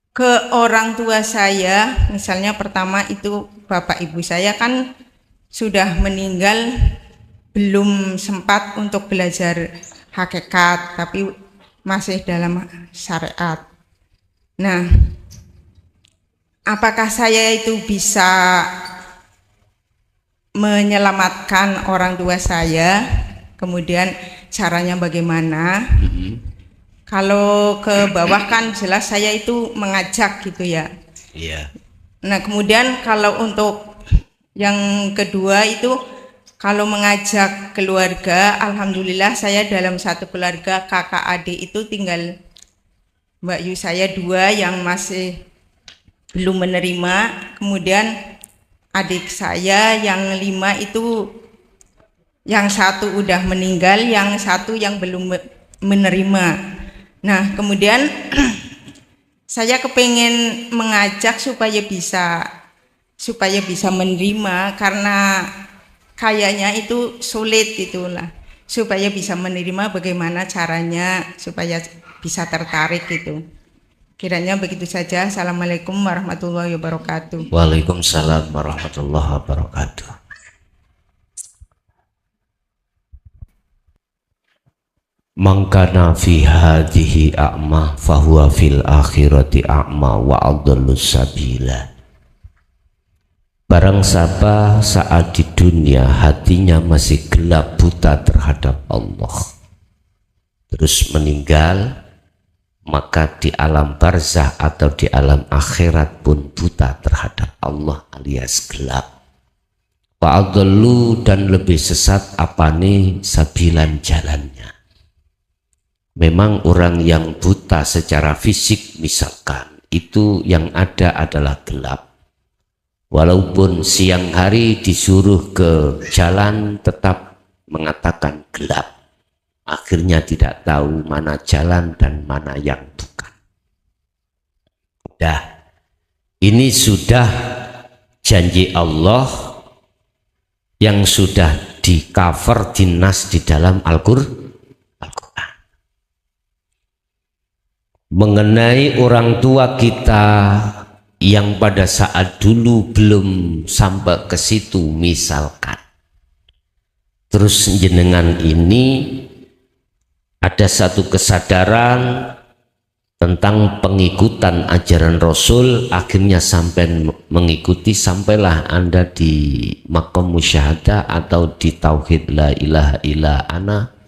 ke orang tua saya, misalnya pertama itu bapak ibu saya kan sudah meninggal, belum sempat untuk belajar hakikat, tapi masih dalam syariat. Nah, apakah saya itu bisa menyelamatkan orang tua saya? Kemudian caranya bagaimana? Kalau ke bawah kan jelas saya itu mengajak gitu ya. Iya. Nah kemudian kalau untuk yang kedua itu kalau mengajak keluarga, alhamdulillah saya dalam satu keluarga kakak adik itu tinggal Mbak Yu saya 2 yang masih belum menerima. Kemudian adik saya yang 5 itu, yang 1 udah meninggal, yang 1 yang belum menerima. Nah kemudian saya kepengen mengajak supaya bisa menerima, karena kayaknya itu sulit itulah, supaya bisa menerima bagaimana caranya supaya bisa tertarik gitu. Kiranya begitu saja. Assalamualaikum warahmatullahi wabarakatuh. Waalaikumsalam warahmatullahi wabarakatuh. Mangkana fi hadhihi a'ma fahuwa fil akhirati a'ma wa adallus sabila. Barang siapa saat di dunia hatinya masih gelap buta terhadap Allah, terus meninggal, maka di alam barzah atau di alam akhirat pun buta terhadap Allah alias gelap. Wa adallu, dan lebih sesat apane sabilan jalannya. Memang orang yang buta secara fisik misalkan, itu yang ada adalah gelap. Walaupun siang hari disuruh ke jalan tetap mengatakan gelap. Akhirnya tidak tahu mana jalan dan mana yang bukan. Dah, ini sudah janji Allah yang sudah di cover dinas di dalam Al-Qur'an. Mengenai orang tua kita yang pada saat dulu belum sampai ke situ misalkan, terus jenengan ini ada satu kesadaran tentang pengikutan ajaran Rasul, akhirnya sampai mengikuti, sampailah Anda di maqam musyahadah atau di tauhid la ilaha illa ana.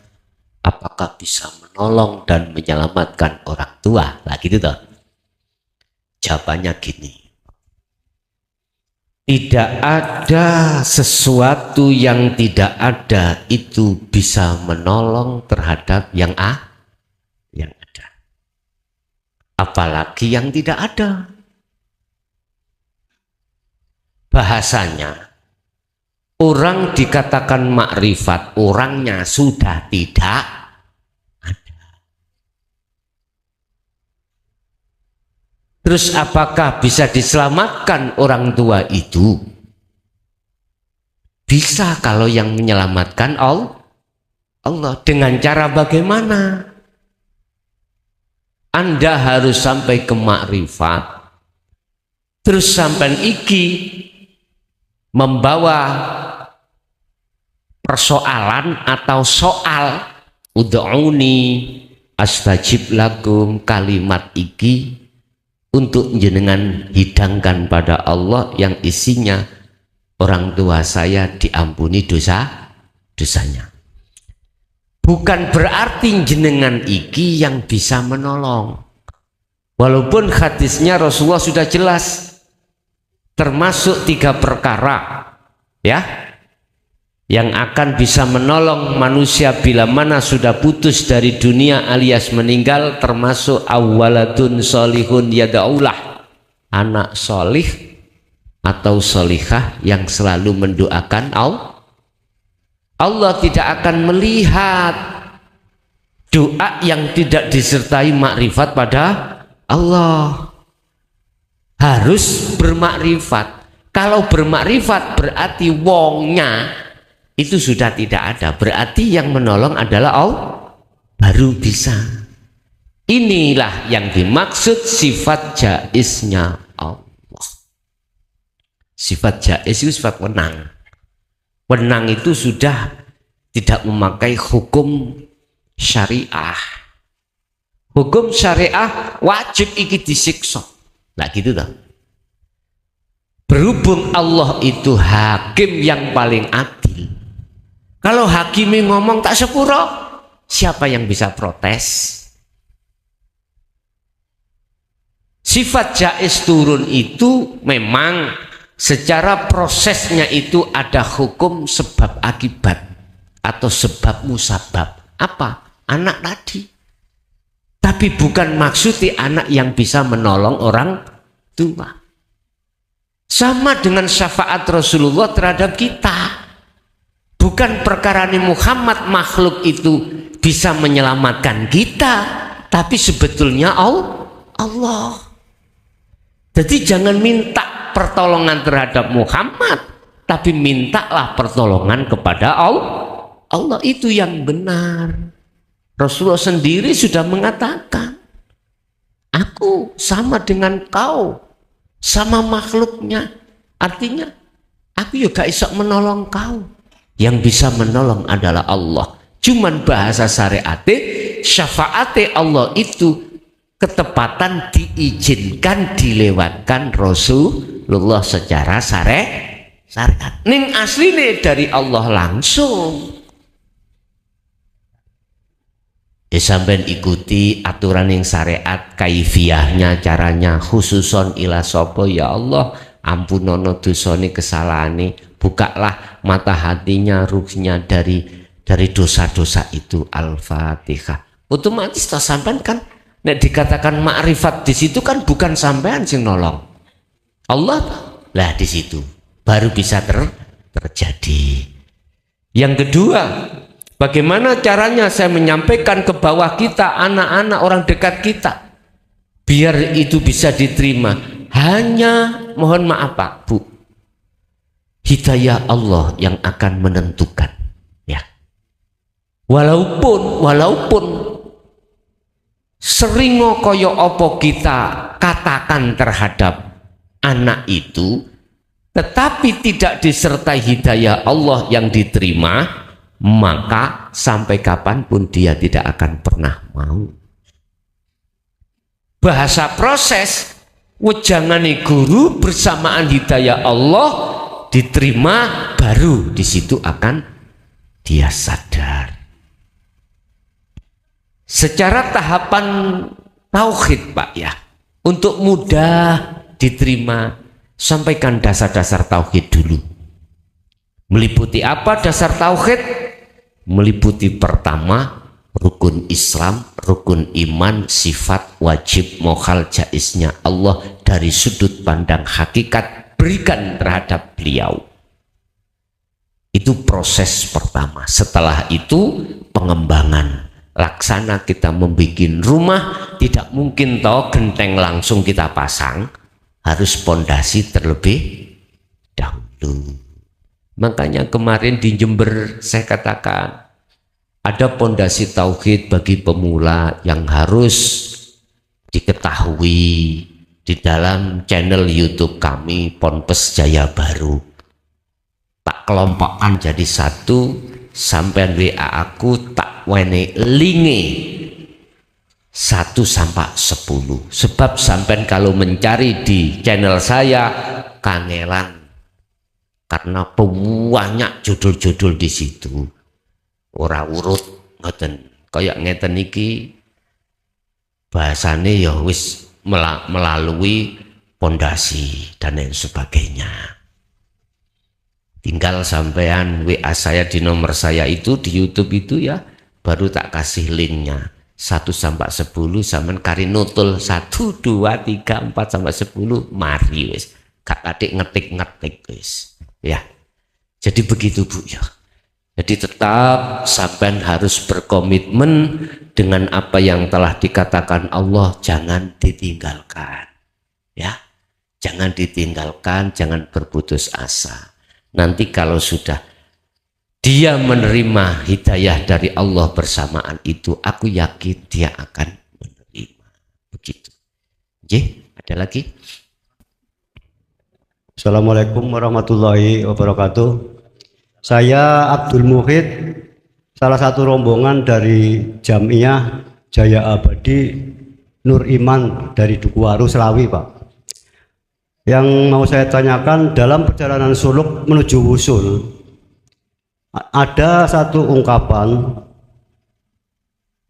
Apakah bisa menolong dan menyelamatkan orang tua? Lah gitu toh. Jawabannya gini. Tidak ada sesuatu yang tidak ada itu bisa menolong terhadap yang ada. Apalagi yang tidak ada. Bahasanya, orang dikatakan makrifat, orangnya sudah tidak ada. Terus apakah bisa diselamatkan orang tua itu? Bisa kalau yang menyelamatkan Allah. Dengan cara bagaimana? Anda harus sampai ke makrifat, terus sampai iki membawa persoalan atau soal, ud'uni astajib lakum, kalimat iki untuk jenengan hidangkan pada Allah yang isinya orang tua saya diampuni dosanya. Bukan berarti jenengan iki yang bisa menolong. Walaupun hadisnya Rasulullah sudah jelas, termasuk 3 perkara ya yang akan bisa menolong manusia bila mana sudah putus dari dunia alias meninggal, termasuk awaladun solihun yada'ulah, anak solih atau solihah yang selalu mendoakan Allah. Allah tidak akan melihat doa yang tidak disertai makrifat pada Allah. Harus bermakrifat. Kalau bermakrifat berarti wongnya itu sudah tidak ada, berarti yang menolong adalah Allah, baru bisa. Inilah yang dimaksud sifat jaiznya Allah. Sifat jaiz itu sifat wenang. Wenang itu sudah tidak memakai hukum syariah. Hukum syariah wajib iki disiksa. Nah gitu toh. Berhubung Allah itu hakim yang paling adil. Kalau hakimi ngomong tak sepuro, siapa yang bisa protes? Sifat jaiz turun itu memang secara prosesnya itu ada hukum sebab akibat atau sebab musabab. Apa? Anak tadi. Tapi bukan maksudnya anak yang bisa menolong orang tua. Sama dengan syafaat Rasulullah terhadap kita. Bukan perkara Muhammad makhluk itu bisa menyelamatkan kita, tapi sebetulnya Allah. Jadi jangan minta pertolongan terhadap Muhammad, tapi mintalah pertolongan kepada Allah. Itu yang benar. Rasulullah sendiri sudah mengatakan, aku sama dengan kau, sama makhluknya. Artinya aku juga bisa menolong kau. Yang bisa menolong adalah Allah. Cuman bahasa syariate, syafaate Allah itu ketepatan diizinkan dilewatkan Rasulullah secara syariat. Ning asline dari Allah langsung. Sampeyan ikuti aturan yang syariat, kaifiyahnya, caranya, khususon ila sapa ya Allah, ampunono dosane kesalahane, bukalah mata hatinya, ruhnya dari dosa-dosa itu. Al-Fatihah. Otomatis toh sampean kan nek dikatakan makrifat di situ kan bukan sampean sing nolong. Allah lah di situ baru bisa terjadi. Yang kedua, bagaimana caranya saya menyampaikan ke bawah kita, anak-anak orang dekat kita, biar itu bisa diterima? Hanya mohon maaf Pak, Bu, hidayah Allah yang akan menentukan. Ya, walaupun sering kaya apa kita katakan terhadap anak itu, tetapi tidak disertai hidayah Allah yang diterima, maka sampai kapanpun dia tidak akan pernah mau. Bahasa proses, wejangane guru bersamaan hidayah Allah diterima, baru di situ akan dia sadar. Secara tahapan tauhid Pak ya, untuk mudah diterima, sampaikan dasar-dasar tauhid dulu. Meliputi apa dasar tauhid? Meliputi pertama, rukun Islam, rukun iman, sifat, wajib, mokhal, jaiznya Allah dari sudut pandang hakikat, berikan terhadap beliau. Itu proses pertama. Setelah itu pengembangan. Laksana kita membuat rumah, tidak mungkin toh genteng langsung kita pasang, harus pondasi terlebih dahulu. Makanya kemarin di Jember saya katakan ada pondasi tauhid bagi pemula yang harus diketahui di dalam channel YouTube kami Ponpes Jaya Baru. Tak kelompokkan jadi satu, sampai WA aku tak wene linge 1 sampai 10. Sebab sampai kalau mencari di channel saya kangelan karena banyak judul-judul di situ. Ora urut ngoten. Kayak ngeten iki bahasane ya wis melalui pondasi dan lain sebagainya. Tinggal sampean WA saya di nomor saya itu di YouTube itu ya, baru tak kasih linknya 1 sampai 10, sampean kari nutul 1 2 3 4 sampai 10, mari wis gak adik ngetik wis ya. Jadi begitu Bu ya. Jadi tetap sampean harus berkomitmen dengan apa yang telah dikatakan Allah, jangan ditinggalkan ya, jangan ditinggalkan, jangan berputus asa. Nanti kalau sudah dia menerima hidayah dari Allah bersamaan itu, aku yakin dia akan menerima. Begitu. Ada lagi? Assalamualaikum warahmatullahi wabarakatuh. Saya Abdul Muhid, salah satu rombongan dari Jamiah Jaya Abadi Nur Iman dari Dukuwaru, Selawi, Pak. Yang mau saya tanyakan, dalam perjalanan suluk menuju wusul ada satu ungkapan,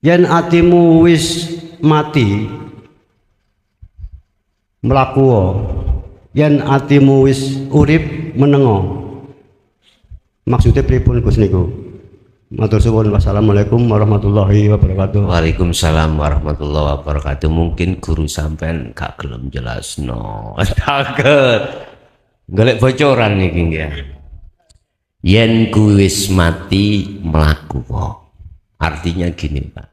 yen atimu wis mati melakuo, yen atimu wis urip menengo. Maksudnya pripun Gus niku? Matur suwun. Wassalamualaikum warahmatullahi wabarakatuh. Waalaikumsalam warahmatullahi wabarakatuh. Mungkin guru sampean gak gelem jelasno. Takut. Golek bocoran iki ya. Yen kuwi wis mati mlaku. Artinya gini, Pak.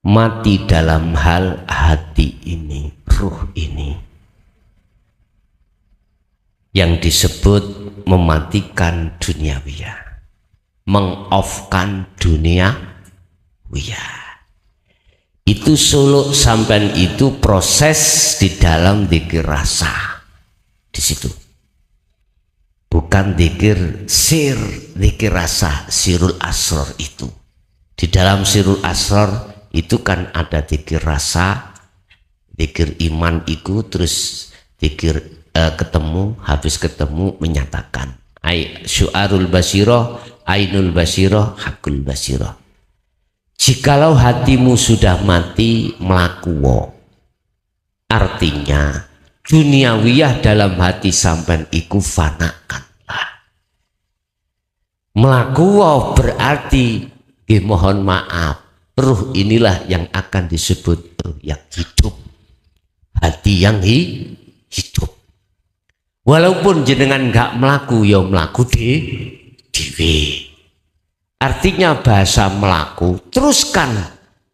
Mati dalam hal hati ini, ruh ini. Yang disebut mematikan duniawiyah, meng-off-kan duniawiyah. Itu suluk sampean itu proses di dalam dzikir rasa di situ. Bukan dzikir sir, dzikir rasa, sirul asrar itu. Di dalam sirul asrar itu kan ada dzikir rasa, dzikir iman itu, terus dzikir ketemu, habis ketemu menyatakan syu'arul basirah, ainul basirah, hakul basirah. Jikalau hatimu sudah mati melakuwo, artinya duniawiyah dalam hati sampean iku fanakanlah. Melakuwo berarti mohon maaf, ruh inilah yang akan disebut ruh yang hidup, hati yang hidup. Walaupun jenengan gak melaku, ya melaku dewe. Artinya bahasa melaku, teruskan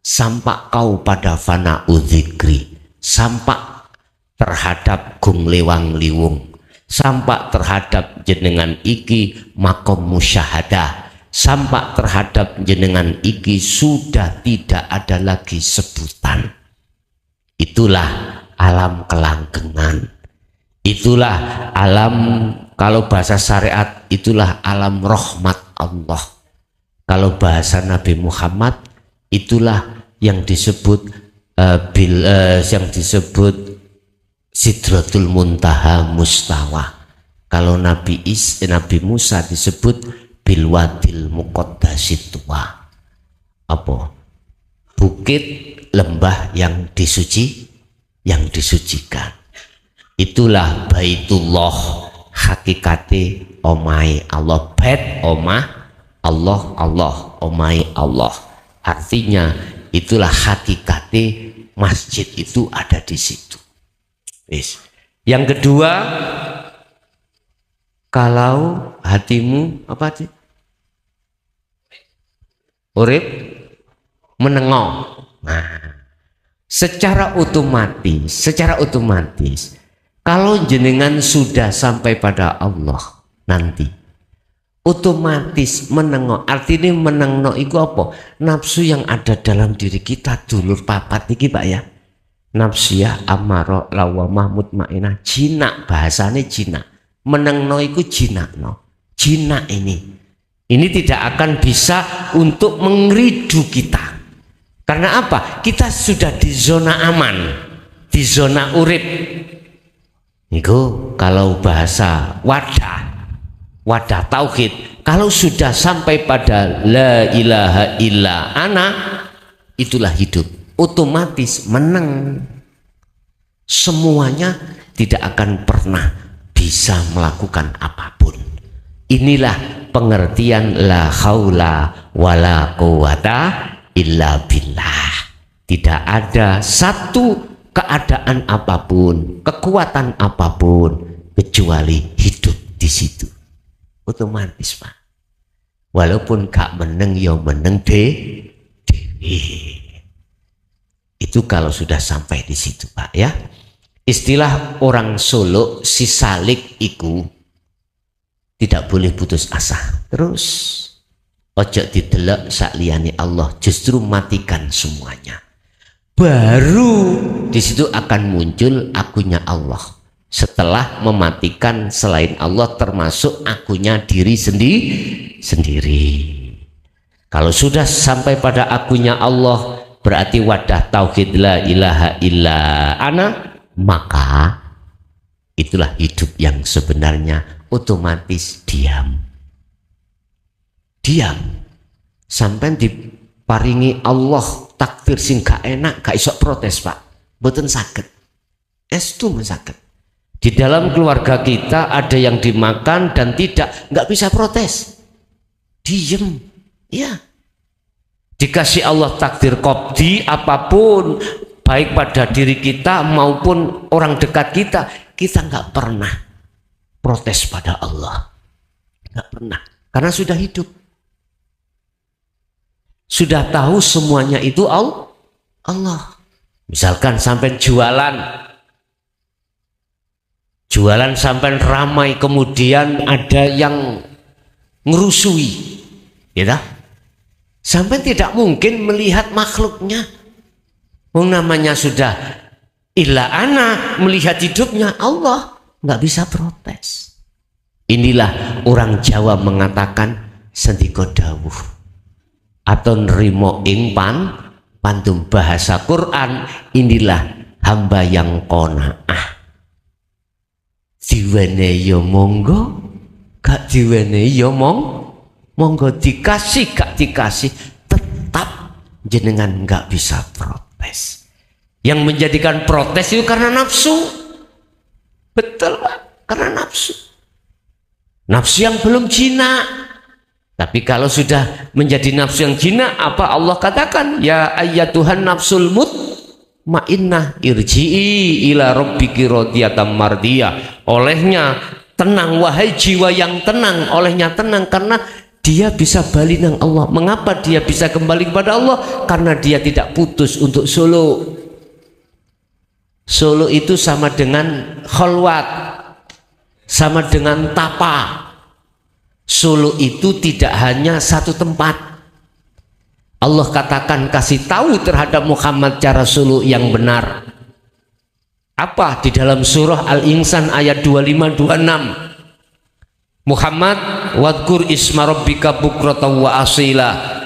sampai kau pada fana udzikri, sampai terhadap gung lewang liwung, sampai terhadap jenengan iki makom musyahadah, sampai terhadap jenengan iki sudah tidak ada lagi sebutan. Itulah alam kelanggengan. Itulah alam, kalau bahasa syariat itulah alam rahmat Allah. Kalau bahasa Nabi Muhammad itulah yang disebut yang disebut Sidratul Muntaha Mustawa. Kalau Nabi Musa disebut Bilwadil Muqaddasit Tuwa. Apa? Bukit lembah yang disucikan. Itulah Baitullah, hakikate omai Allah. Bait omah Allah, Allah omai Allah. Artinya itulah hakikate masjid itu ada di situ. Yang kedua, kalau hatimu apa sih? Urip menengok. Nah, secara otomatis kalau jenengan sudah sampai pada Allah nanti, otomatis menengo. Artinya menengno iku apa? Nafsu yang ada dalam diri kita dulur papat iki Pak ya. Nafsiyah, amarah, lawamah, mutmainah, jinak, bahasanya jinak. Menengno iku jinakno. Jinak ini tidak akan bisa untuk mengeridu kita. Karena apa? Kita sudah di zona aman, di zona urip. Niku kalau bahasa wadah tauhid, kalau sudah sampai pada la ilaha illa ana, itulah hidup. Otomatis menang. Semuanya tidak akan pernah bisa melakukan apapun. Inilah pengertian la haula wala quwata illa billah. Tidak ada satu keadaan apapun, kekuatan apapun kecuali hidup di situ. Otomatis Pak. Walaupun gak meneng ya meneng dewi. Itu kalau sudah sampai di situ Pak ya. Istilah orang Solo si salik iku tidak boleh putus asa. Terus ojo didelok sakliyane Allah, justru matikan semuanya. Baru di situ akan muncul akunya Allah. Setelah mematikan selain Allah termasuk akunya diri sendiri. Kalau sudah sampai pada akunya Allah berarti wadah tauhid la ilaha illa ana, maka itulah hidup yang sebenarnya. Otomatis diam sampai diparingi Allah takdir sing gak enak gak iso protes Pak, mboten saged, estu saged. Di dalam keluarga kita ada yang dimakan dan nggak bisa protes, diem ya. Dikasih Allah takdir qobdi apapun baik pada diri kita maupun orang dekat kita nggak pernah protes pada Allah, nggak pernah, karena sudah hidup, sudah tahu semuanya itu Allah. Misalkan sampai jualan sampai ramai, kemudian ada yang ngerusui, ya, sampai tidak mungkin melihat makhluknya. Namanya sudah illa ana, melihat hidupnya Allah. Nggak bisa protes. Inilah orang Jawa mengatakan sendika dawuh atau nrimo ing pantun bahasa Quran. Inilah hamba yang qanaah. Diwene ya monggo, gak diwene ya monggo, dikasih gak dikasih tetap jenengan nggak bisa protes. Yang menjadikan protes itu karena nafsu. Betul Pak, karena nafsu yang belum jinak. Tapi kalau sudah menjadi nafsu yang jinak, apa Allah katakan? Ya ayyatuhan nafsul mutmainnah irji'i ila rabbiki radiyatan mardiyah. Olehnya tenang, wahai jiwa yang tenang. Olehnya tenang karena dia bisa balik nang Allah. Mengapa dia bisa kembali kepada Allah? Karena dia tidak putus untuk solo. Solo itu sama dengan khalwat, sama dengan tapa. Solo itu tidak hanya satu tempat. Allah katakan kasih tahu terhadap Muhammad cara solo yang benar. Apa? Di dalam surah Al-Insan ayat 25-26. Muhammad wadkur isma rabbika bukratan wa asila.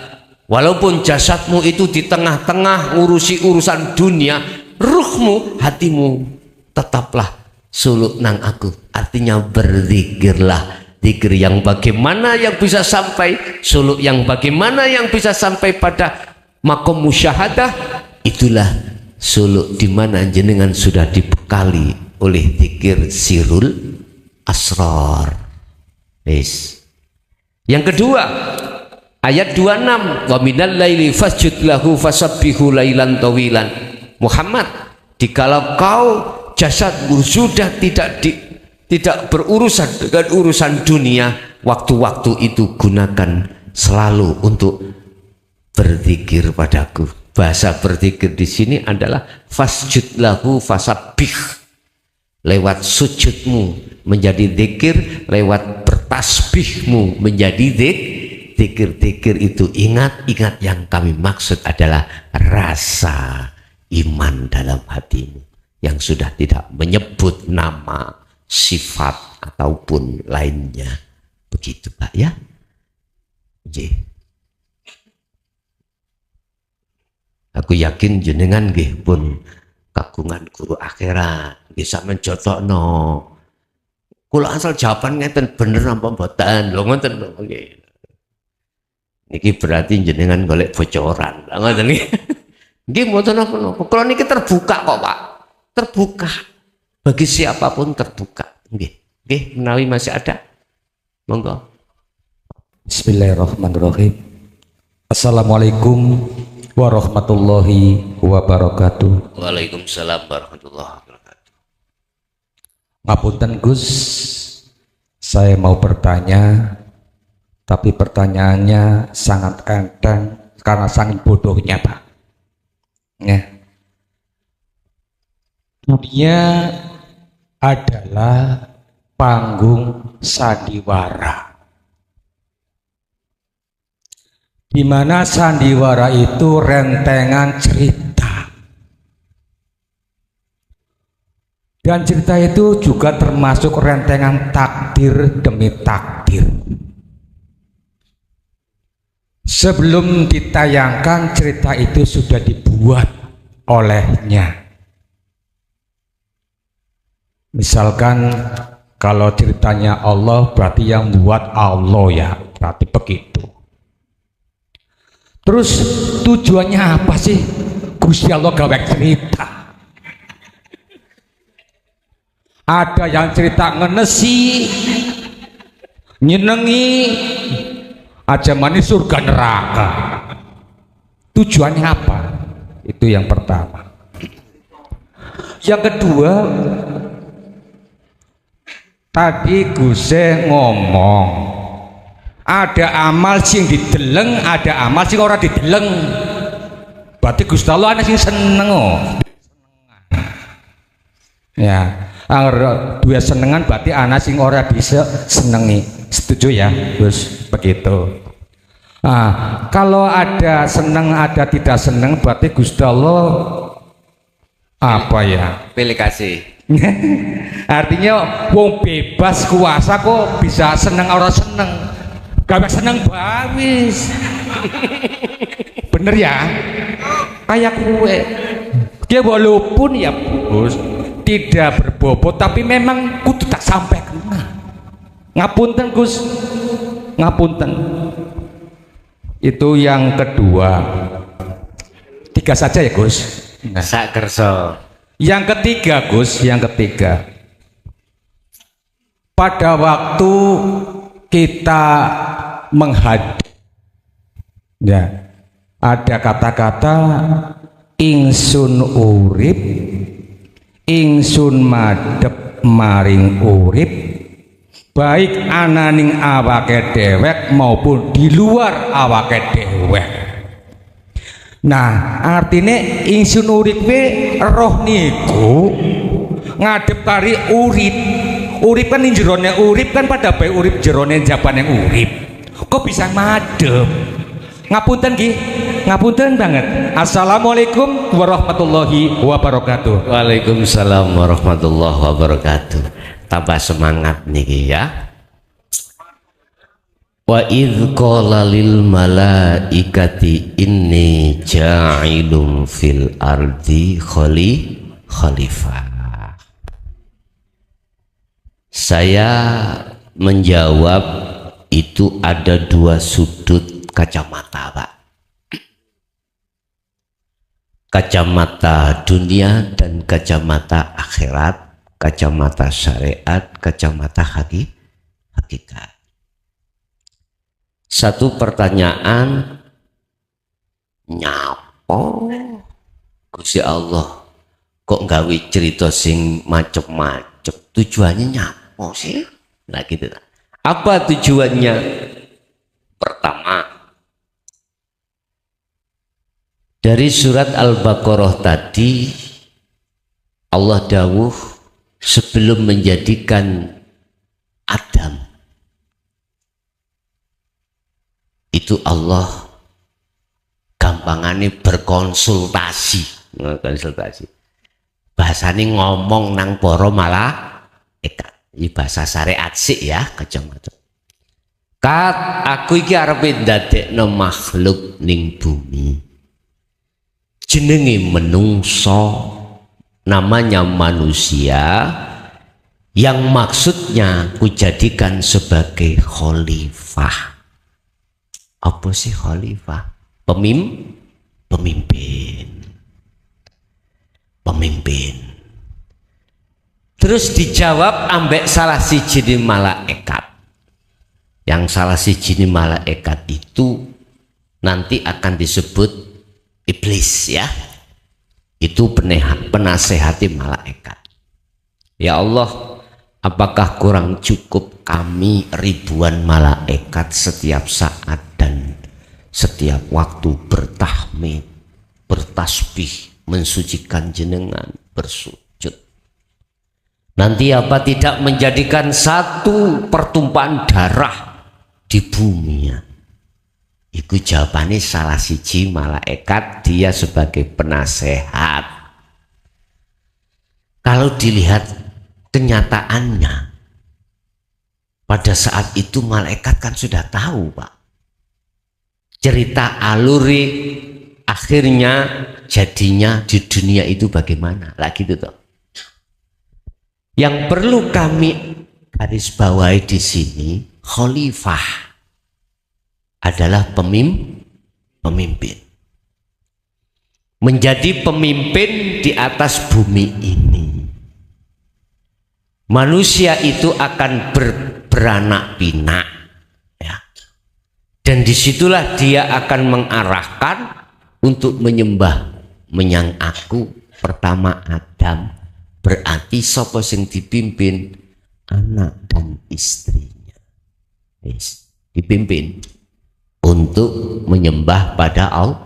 Walaupun jasadmu itu di tengah-tengah ngurusi urusan dunia, ruhmu, hatimu tetaplah suluk nang aku. Artinya berzikirlah, zikir yang bagaimana yang bisa sampai, suluk yang bagaimana yang bisa sampai pada makom musyahadah. Itulah suluk di mana jenengan sudah dibekali oleh zikir sirul asrar. Yang kedua ayat 26, wa minal laili fasjud lahu fasabbihu lailan tawilan. Muhammad, dikala kau jasadmu sudah tidak berurusan dengan urusan dunia, waktu-waktu itu gunakan selalu untuk berzikir padaku. Bahasa berzikir di sini adalah fasjud lahu fasabbih. Lewat sujudmu menjadi zikir, lewat bertasbihmu menjadi zikir itu, ingat yang kami maksud adalah rasa iman dalam hatimu yang sudah tidak menyebut nama, sifat ataupun lainnya. Begitu Pak ya. Aku yakin jenengan nggih pun kagungan guru akhirat bisa menjotokno. Kula asal jawaban ngeten bener napa mboten? Lho ngoten lho nggih. Niki berarti jenengan golek bocoran. Ngoten nggih. Nggih mboten napa-napa. Kula niki terbuka kok, Pak. Terbuka. Bagi siapapun terbuka. Nggih. Nggih, menawi masih ada. Monggo. Bismillahirrahmanirrahim. Assalamualaikum warahmatullahi wabarakatuh. Waalaikumsalam warahmatullahi wabarakatuh. Ngapunten Gus, saya mau bertanya, tapi pertanyaannya sangat enteng karena saking bodohnya Pak. Ya. Dunia adalah panggung sandiwara, di mana sandiwara itu rentengan cerita, dan cerita itu juga termasuk rentengan takdir demi takdir. Sebelum ditayangkan, cerita itu sudah dibuat olehnya. Misalkan kalau ceritanya Allah, berarti yang buat Allah ya, berarti begitu. Terus tujuannya apa sih Gusti Allah gawe cerita? Ada yang cerita ngenesi, nyenengi, aja manis surga neraka. Tujuannya apa? Itu yang pertama. Yang kedua, tadi Gusti ngomong ada amal sing dideleng, ada amal sing ora dideleng. Berarti Gusti Allah ana sing seneng. Ya, angger duwe senengan berarti ana sing ora bisa senengi. Setuju ya, Gus? Begitu. Nah, kalau ada seneng, ada tidak seneng, berarti Gusti Allah apa ya? Pilih kasih. Artinya wong bebas kuasa kok bisa seneng ora seneng. Gak seneng bawis. Bener ya? Kayak kue. Dia walaupun ya Gus tidak berbobot, tapi memang kudu tak sampai kena. Ngapunten Gus, ngapunten. Itu yang kedua. 3 saja ya Gus. Nah. Sak kerso. Yang ketiga Gus, yang ketiga, pada waktu kita menghadap, ya, ada kata-kata ingsun urip, ingsun madhep maring urip, baik ananing awake dewek maupun di luar awake dewek. Nah, artinya ingsun urip roh niku ngadep kari urip. Urip kan jerone urip kan pada bae urip jerone jabane urip. Kok bisa madhep? Ngapunten nggih. Ngapunten banget. Assalamualaikum warahmatullahi wabarakatuh. Waalaikumsalam warahmatullahi wabarakatuh. Tambah semangat niki ya. Wa idh qala lil malaikati inni ja'ilun fil ardi khalifah. Saya menjawab itu ada 2 sudut kacamata Pak. Kacamata dunia dan kacamata akhirat, kacamata syariat, kacamata hakikat. Satu pertanyaan, nyapo Gusti Allah kok gawe cerita sing macem-macem, tujuannya nyapo sih? Nah gitu. Apa tujuannya? Pertama, dari surat Al-Baqarah tadi Allah dawuh sebelum menjadikan Adam itu Allah gampangane berkonsultasi. Bahasane ngomong nang para malaikat. Ini bahasa syariat sih ya, kacamata. Kat aku iki arepe ndadekno makhluk ning bumi. Jenenge menungso, namanya manusia, yang maksudnya kujadikan sebagai khalifah. Apa sih khalifah? Pemimpin. Terus dijawab ambek salah siji malaikat. Yang salah siji malaikat itu nanti akan disebut iblis ya. Itu penasehati malaikat. Ya Allah, apakah kurang cukup kami ribuan malaikat setiap saat dan setiap waktu bertahmid, bertasbih, mensucikan jenengan, bersujud. Nanti apa tidak menjadikan satu pertumpahan darah di bumi ya? Itu jawabannya salah siji malaikat, dia sebagai penasehat. Kalau dilihat kenyataannya, pada saat itu malaikat kan sudah tahu Pak. Cerita aluri akhirnya jadinya di dunia itu bagaimana? Lagi itu toh. Yang perlu kami garis bawahi di sini, khalifah adalah pemimpin. Menjadi pemimpin di atas bumi ini. Manusia itu akan beranak pinak ya. Dan disitulah dia akan mengarahkan untuk menyembah menyang aku. Pertama Adam, berarti sapa sing dipimpin? Anak dan istrinya. Yes. Dipimpin untuk menyembah pada Allah.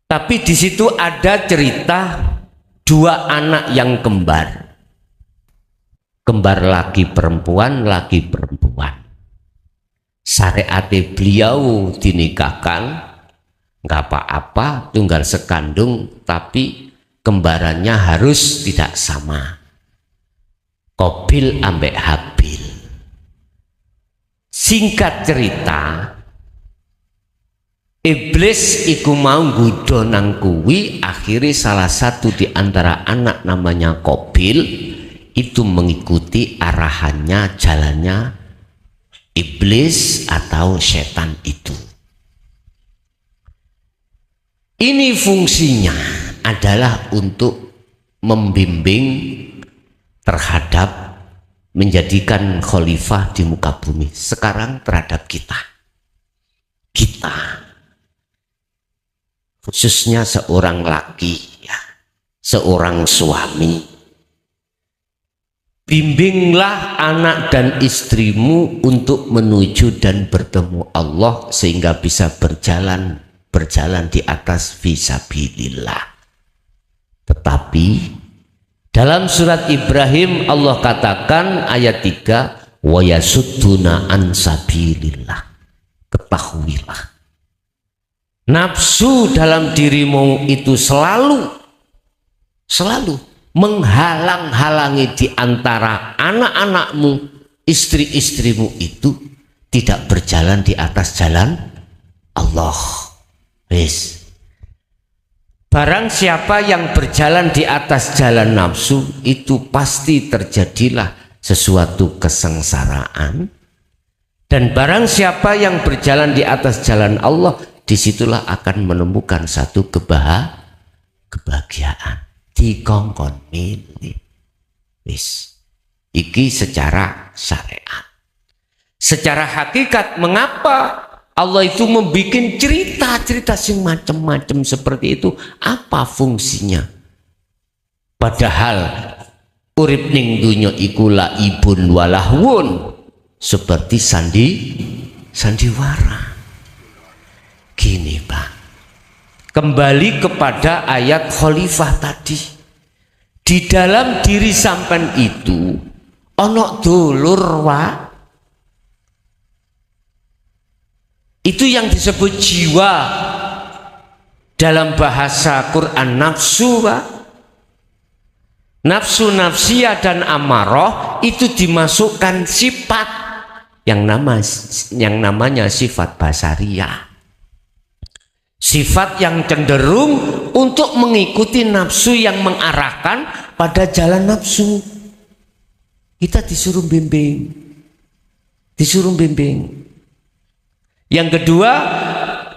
Tapi di situ ada cerita dua anak yang kembar. Kembar laki perempuan. Syariate beliau dinikahkan, nggak apa-apa, tunggal sekandung, tapi kembarannya harus tidak sama. Qabil ambek Habil. Singkat cerita, iblis iku mau nggodha nang kuwi, akhirnya salah satu di antara anak namanya Qabil itu mengikuti arahannya, jalannya iblis atau setan itu. Ini fungsinya adalah untuk membimbing terhadap menjadikan khalifah di muka bumi. Sekarang terhadap kita khususnya seorang laki ya, seorang suami, bimbinglah anak dan istrimu untuk menuju dan bertemu Allah sehingga bisa berjalan di atas fisabilillah. Tetapi dalam surat Ibrahim Allah katakan ayat 3, wa yasudduna an sabilillah. Ketahuilah, nafsu dalam dirimu itu selalu menghalang-halangi di antara anak-anakmu, istri-istrimu itu tidak berjalan di atas jalan Allah. Wis. Barang siapa yang berjalan di atas jalan nafsu, itu pasti terjadilah sesuatu kesengsaraan. Dan barang siapa yang berjalan di atas jalan Allah, disitulah akan menemukan satu kebahagiaan. Dikongkon milih. Wis. Iki secara syariat. Secara hakikat, mengapa Allah itu membuat cerita-cerita sing macam-macam seperti itu? Apa fungsinya? Padahal urip ning dunya iku laibun walahwun, seperti sandiwara. Gini Pak, kembali kepada ayat khalifah tadi. Di dalam diri sampean itu ono dulur wa, Itu yang disebut jiwa. Dalam bahasa Quran nafsu, Pak. Nafsu nafsiyah dan amarah itu dimasukkan sifat yang namanya sifat basariyah. Sifat yang cenderung untuk mengikuti nafsu yang mengarahkan pada jalan nafsu. Kita disuruh bimbing. Disuruh bimbing. Yang kedua,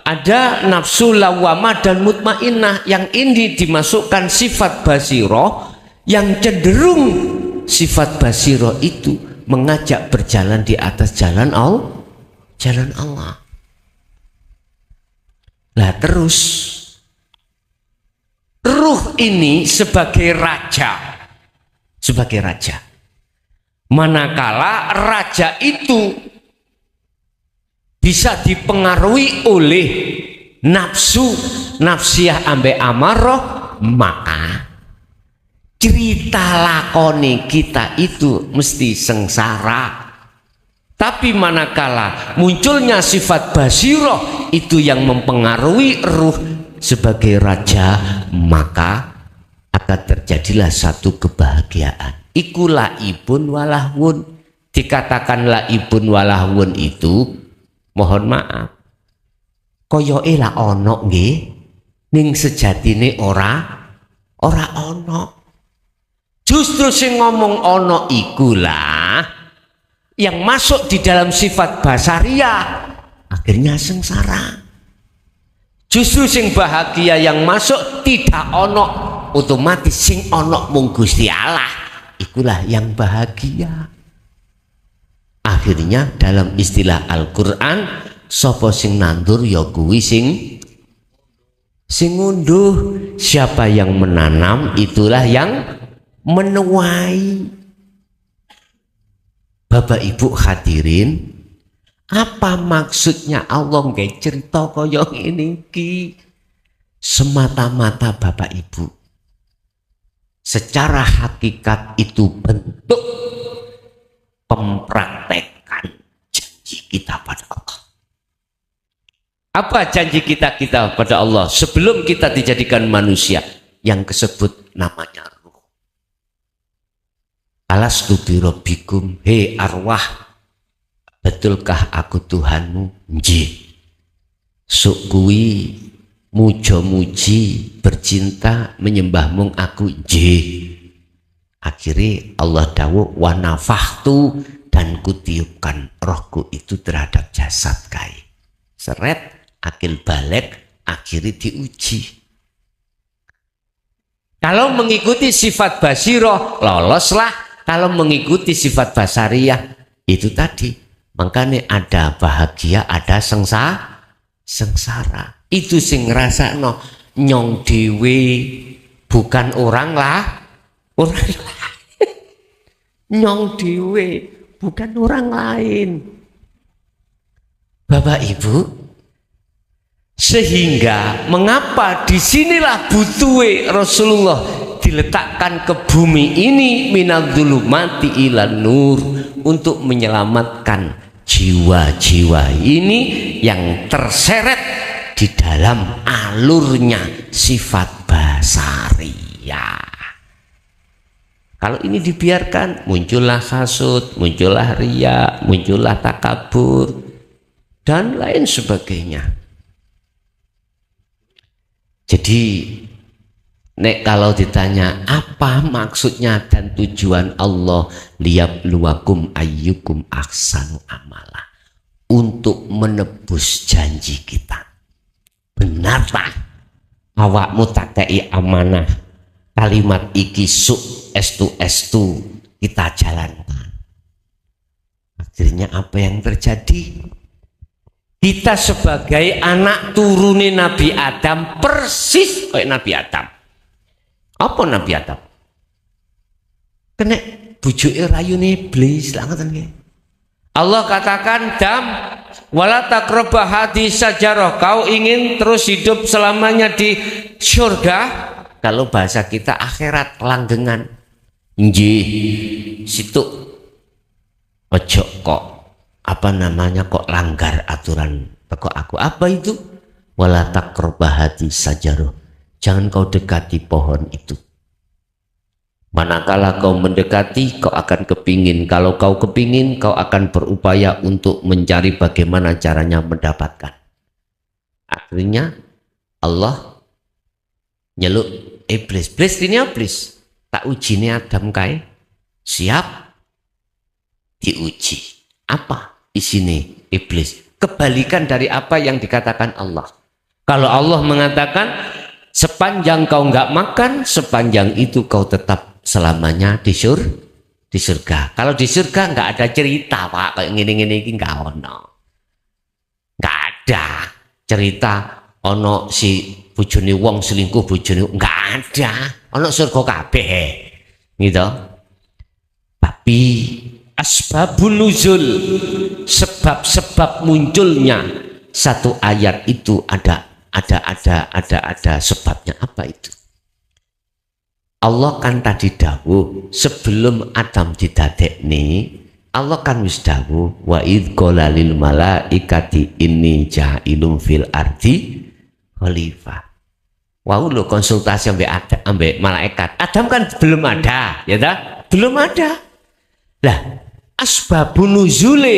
ada nafsu lawamah dan mutmainnah, yang ini dimasukkan sifat basiroh, yang cenderung sifat basiroh itu mengajak berjalan di atas jalan Allah. Lah terus ruh ini sebagai raja, manakala raja itu bisa dipengaruhi oleh nafsu nafsiyah ambe amarah, maka cerita lakoni kita itu mesti sengsara. Tapi manakala munculnya sifat basiroh itu yang mempengaruhi ruh sebagai raja, maka akan terjadilah satu kebahagiaan. Iku laibun walahwun. Dikatakan laibun walahwun itu, mohon maaf, koyoke la ono nggih, ning sejatine ora ono. Justru sing ngomong ono ikulah yang masuk di dalam sifat basariyah, akhirnya sengsara. Justru sing bahagia yang masuk tidak ono, otomatis sing ono mung Gusti Allah, ikulah yang bahagia. Akhirnya dalam istilah Al-Quran, sapa sing nandur ya kuwi sing ngunduh. Siapa yang menanam itulah yang menuai. Bapak Ibu hadirin, apa maksudnya Allah nggak cerita kaya ini ki? Semata-mata Bapak Ibu, secara hakikat itu bentuk mempraktekkan janji kita pada Allah. Apa janji kita pada Allah sebelum kita dijadikan manusia? Yang disebut namanya ruh. Alastu birabbikum, hei arwah, betulkah aku Tuhanmu? Nggih. Sok kuwi muja-muji, bercinta, menyembah mung aku, nggih. Akhirnya Allah dawuh wa nafahtu, dan kutiupkan rohku itu terhadap jasad kai. Seret, akil balik, akhirnya diuji. Kalau mengikuti sifat basiroh, loloslah. Kalau mengikuti sifat basariyah, itu tadi. Makanya ada bahagia, ada sengsara. Itu sing ngrasakno nyong dewe, bukan orang lain. Nyong dewe, bukan orang lain. Bapak Ibu, sehingga mengapa disinilah butuhe Rasulullah diletakkan ke bumi ini, minadzulumati ilan nur, untuk menyelamatkan jiwa-jiwa ini yang terseret di dalam alurnya sifat basariyah. Kalau ini dibiarkan, muncullah hasud, muncullah riya, muncullah takabur, dan lain sebagainya. Jadi nek kalau ditanya apa maksudnya dan tujuan Allah, liyabluwakum ayyukum ahsanu amala, untuk menebus janji kita. Benar tak awakmu tak kei amanah, kalimat iki suk estu kita jalankan. Akhirnya apa yang terjadi? Kita sebagai anak turune Nabi Adam persis kayak Nabi Adam. Apa Nabi Adam? Kena bujuke rayune iblis lah ngoten nggih. Allah katakan, dam wala taqrabah hadis sajarah, kau ingin terus hidup selamanya di surga. Kalau bahasa kita akhirat langgengan. Nggih, situ ojo kok apa namanya kok langgar aturan teko aku. Apa itu? Wala taqrabahati sajaroh. Jangan kau dekati pohon itu. Manakala kau mendekati, kau akan kepingin. Kalau kau kepingin, kau akan berupaya untuk mencari bagaimana caranya mendapatkan. Akhirnya Allah nyeluk iblis. Iblis. Tak uji ini Adam kae. Siap diuji. Apa isine iblis? Kebalikan dari apa yang dikatakan Allah. Kalau Allah mengatakan sepanjang kau nggak makan, sepanjang itu kau tetap selamanya di surga. Kalau di surga nggak ada cerita Pak, kayak gini nggak ono, nggak ada cerita ono si bojone wong selingkuh bojone, nggak ada, ono surga kabeh gitu. Tapi asbabun nuzul, sebab-sebab munculnya satu ayat itu ada sebabnya. Apa itu? Allah kan tadi dawuh sebelum Adam didadekne, Allah kan wis dawuh wa idz qala lil malaikati inni ja'ilun fil ardi khalifah. Wau lo konsultasi ambek malaikat. Adam kan belum ada, ya ta? Belum ada. Lah, asbabun nuzule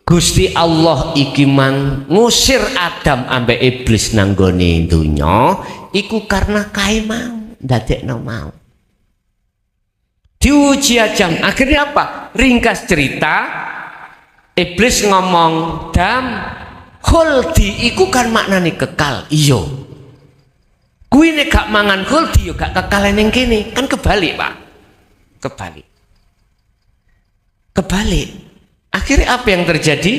Gusti Allah iki mang ngusir Adam ambek iblis nang gone donya iku karena kae mau ndadekno mau. Diuji ajang. Akhirnya apa? Ringkas cerita, iblis ngomong, "Dam, khuldi iku kan maknane kekal." Iya. Kuwi nek gak mangan khuldi yo gak kekal ning kene. Kan kebalik, Pak. Kebalik. Akhirnya apa yang terjadi?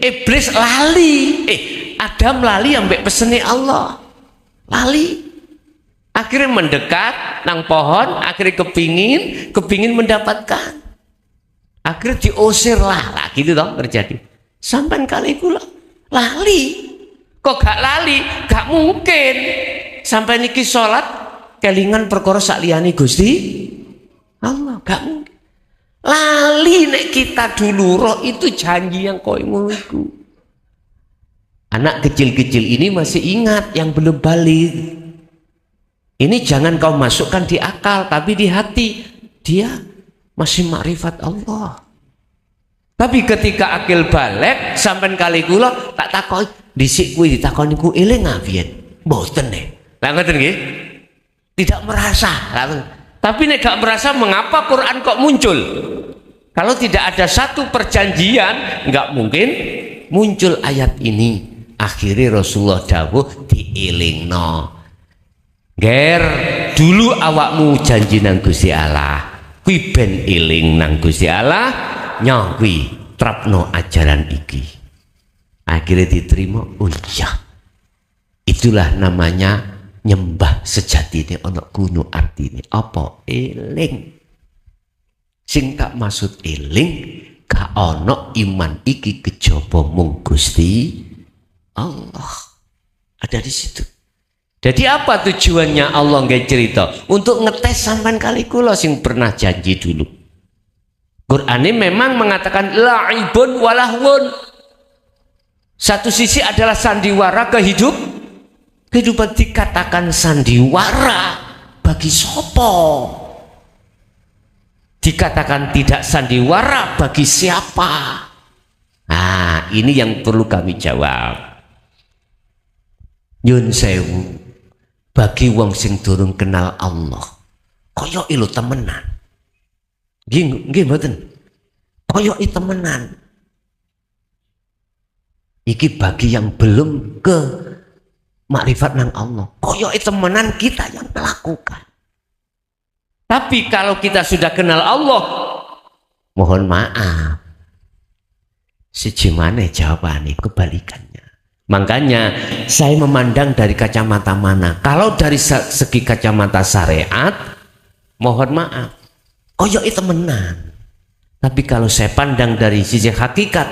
Iblis lali. Adam lali ambek pesene Allah. Lali. Akhirnya mendekat nang pohon, akhirnya kepingin mendapatkan. Akhirnya diusir lah gitu toh terjadi. Sampai kali kula lali. Kok gak lali? Gak mungkin. Sampai niki sholat kelingan perkara sak liyane Gusti Allah, gak mungkin. Lali nek kita dulu roh itu janji yang koyo ngono iku. Anak kecil-kecil ini masih ingat yang belum balik. Ini jangan kau masukkan di akal, tapi di hati. Dia masih makrifat Allah. Tapi ketika akil balik, sampai kali kula tak takoi, dhisik kuwi ditakoni ku eling ngabiyen. Mboten nek. Lah ngoten nggih. Tidak merasa. Tapi nek gak merasa, mengapa Quran kok muncul? Kalau tidak ada satu perjanjian, nggak mungkin muncul ayat ini. Akhirnya Rasulullah dawuh dielingno. Ger, dulu awakmu janji nang Gusti Allah, kuwi ben eling nang Gusti Allah, nyoh kuwi trapno ajaran iki. Akhirnya diterima. Oh iya, itulah namanya nyembah sejatine ana kuno artine apa? Eling. Sing tak maksud eling, gak ana iman iki kejaba mung Gusti Allah. Ada di situ. Jadi apa tujuannya Allah nggak cerita? Untuk ngetes sampan kali kula sing pernah janji dulu. Quran ini memang mengatakan la'ibun walahwun. Satu sisi adalah sandiwara kehidupan dikatakan sandiwara bagi sopo. Dikatakan tidak sandiwara bagi siapa? Nah, ini yang perlu kami jawab. Nyun sewu. Bagi wong sing durung kenal Allah, koyo ilu temenan. Nggih mboten. Koyo temenan. Iki bagi yang belum ke makrifat nang Allah. Koyo temenan kita yang melakukan. Tapi kalau kita sudah kenal Allah, mohon maaf. Siji maneh jawabane kebalikannya. Makanya saya memandang dari kacamata mana. Kalau dari segi kacamata syariat, mohon maaf, koyo itu temenan. Tapi kalau saya pandang dari sisi hakikat,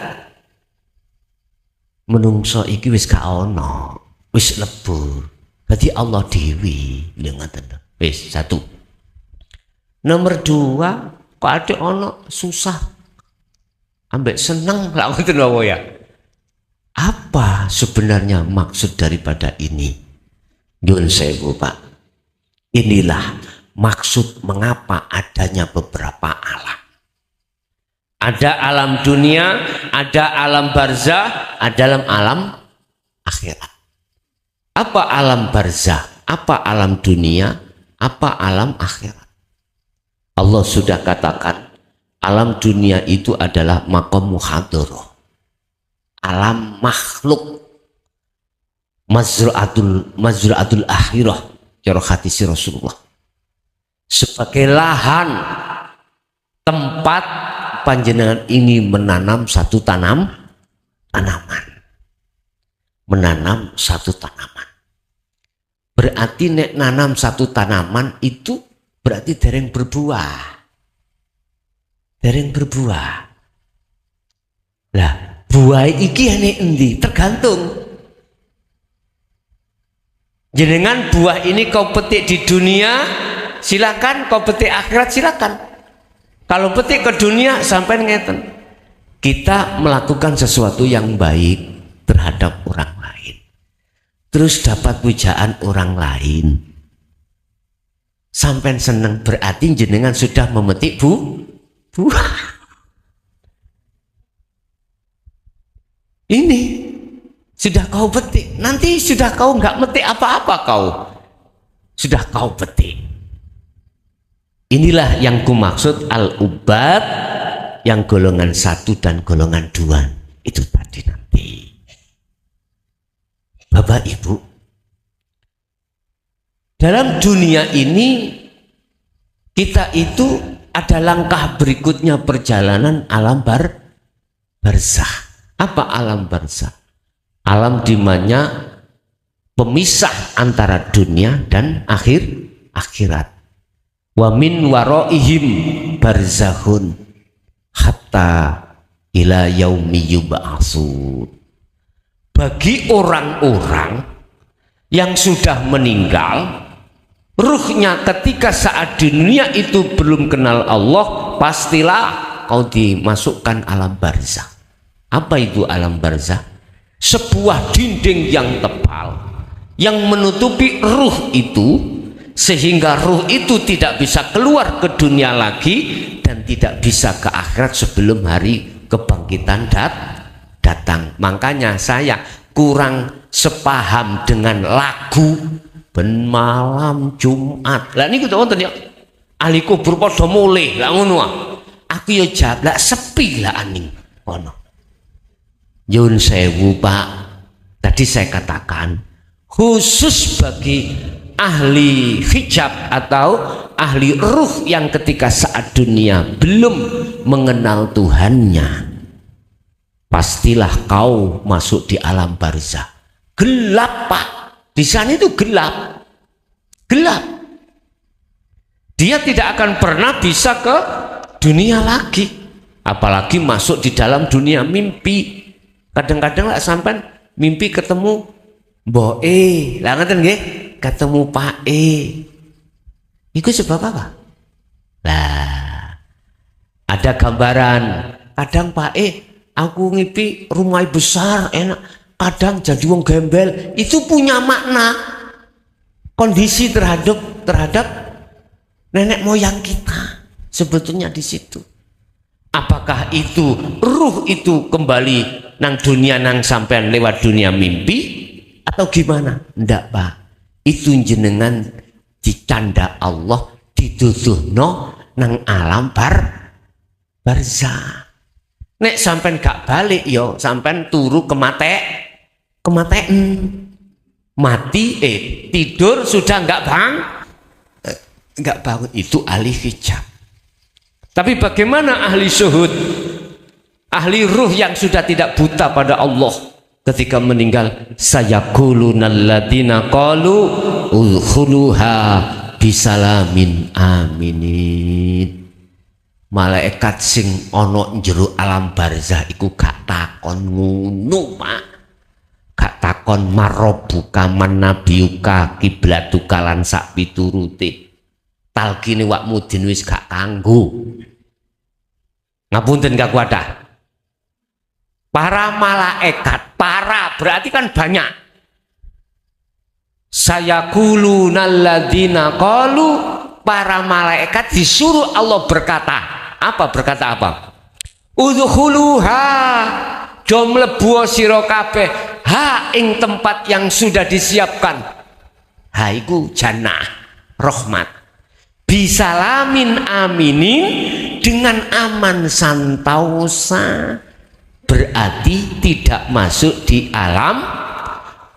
menungso iki wis gak ono, wis lebur. Jadi Allah dewi ngoten. Wis satu. Nomor dua, kok ada ono susah ambek seneng lah ngoten wae ya. Apa sebenarnya maksud daripada ini? Nyun sewu Pak. Inilah maksud mengapa adanya beberapa alam. Ada alam dunia, ada alam barzah, ada alam akhirat. Apa alam barzah? Apa alam dunia? Apa alam akhirat? Allah sudah katakan alam dunia itu adalah maqam muhadharah. Alam makhluk, mazra'atul akhirah, cara hadis Rasulullah, sebagai lahan tempat panjenengan ini menanam satu tanaman, menanam satu tanaman. Berarti nek nanam satu tanaman itu berarti dereng berbuah, lah buah iki ane endi tergantung. Jenengan buah ini kau petik di dunia silakan, kau petik akhirat silakan. Kalau petik ke dunia sampai ngeten, kita melakukan sesuatu yang baik terhadap orang lain, terus dapat pujaan orang lain, sampai seneng, berarti jenengan sudah memetik buah. Ini sudah kau petik, nanti sudah kau nggak metik apa-apa, kau sudah kau petik. Inilah yang kumaksud al-ubad yang golongan 1 dan golongan 2 itu tadi nanti. Bapak Ibu, dalam dunia ini kita itu ada langkah berikutnya perjalanan alam barzah. Apa alam barzah? Alam di mana pemisah antara dunia dan akhirat. Wa min waraihim barzahun hatta ila yaumi yub'atsun. Bagi orang-orang yang sudah meninggal, ruhnya ketika saat di dunia itu belum kenal Allah, pastilah kau dimasukkan alam barzah. Apa itu alam barzah? Sebuah dinding yang tebal yang menutupi ruh itu, sehingga ruh itu tidak bisa keluar ke dunia lagi dan tidak bisa ke akhirat sebelum hari kebangkitan datang. Makanya saya kurang sepaham dengan lagu ben malam Jumat. Lah niku wonten ya. Ahli kubur padha mulih lah ngono. Aku ya jawab lah sepi lah aning ono. Nyun sewu Pak, tadi saya katakan khusus bagi ahli hijab atau ahli ruh yang ketika saat dunia belum mengenal Tuhannya, pastilah kau masuk di alam barzah. Gelap Pak, di sana itu gelap. Dia tidak akan pernah bisa ke dunia lagi, apalagi masuk di dalam dunia mimpi. Kadang-kadang lah sampai mimpi ketemu Mbok lah ngaten nggih, ketemu Pak Iku sebab apa? Lah ada gambaran, kadang Pak aku ngipi rumah besar enak, kadang jadi wong gembel, itu punya makna kondisi terhadap nenek moyang kita sebetulnya di situ. Apakah itu ruh itu kembali nang dunia nang sampean lewat dunia mimpi atau gimana? Ndak Pak, itu jenengan dicanda Allah dituduhno nang alam barzah. Nek sampean gak balik yo sampean turu kematen mati tidur sudah nggak bangun, itu ahli hijab. Tapi bagaimana ahli syuhud, ahli ruh yang sudah tidak buta pada Allah ketika meninggal? Sayaqulunal ladzina qalu udkhuluha bisalamin aminin. Malaikat sing ana njero alam barzah iku gak takon ngono Pak, gak takon marobuka manabiuka kiblatuka lan sak piturute. Talkine wak mudin wis gak kanggo. Ngapunten Kak Wadah. para malaikat, para berarti kan banyak. Sayaquluna alladzina qalu, para malaikat disuruh Allah berkata. Apa berkata apa? Udkhuluha, jom mlebu sira kabeh ha ing tempat yang sudah disiapkan. Ha iku jannah, rahmat. Bisalamin aminin, dengan aman santausa, berarti tidak masuk di alam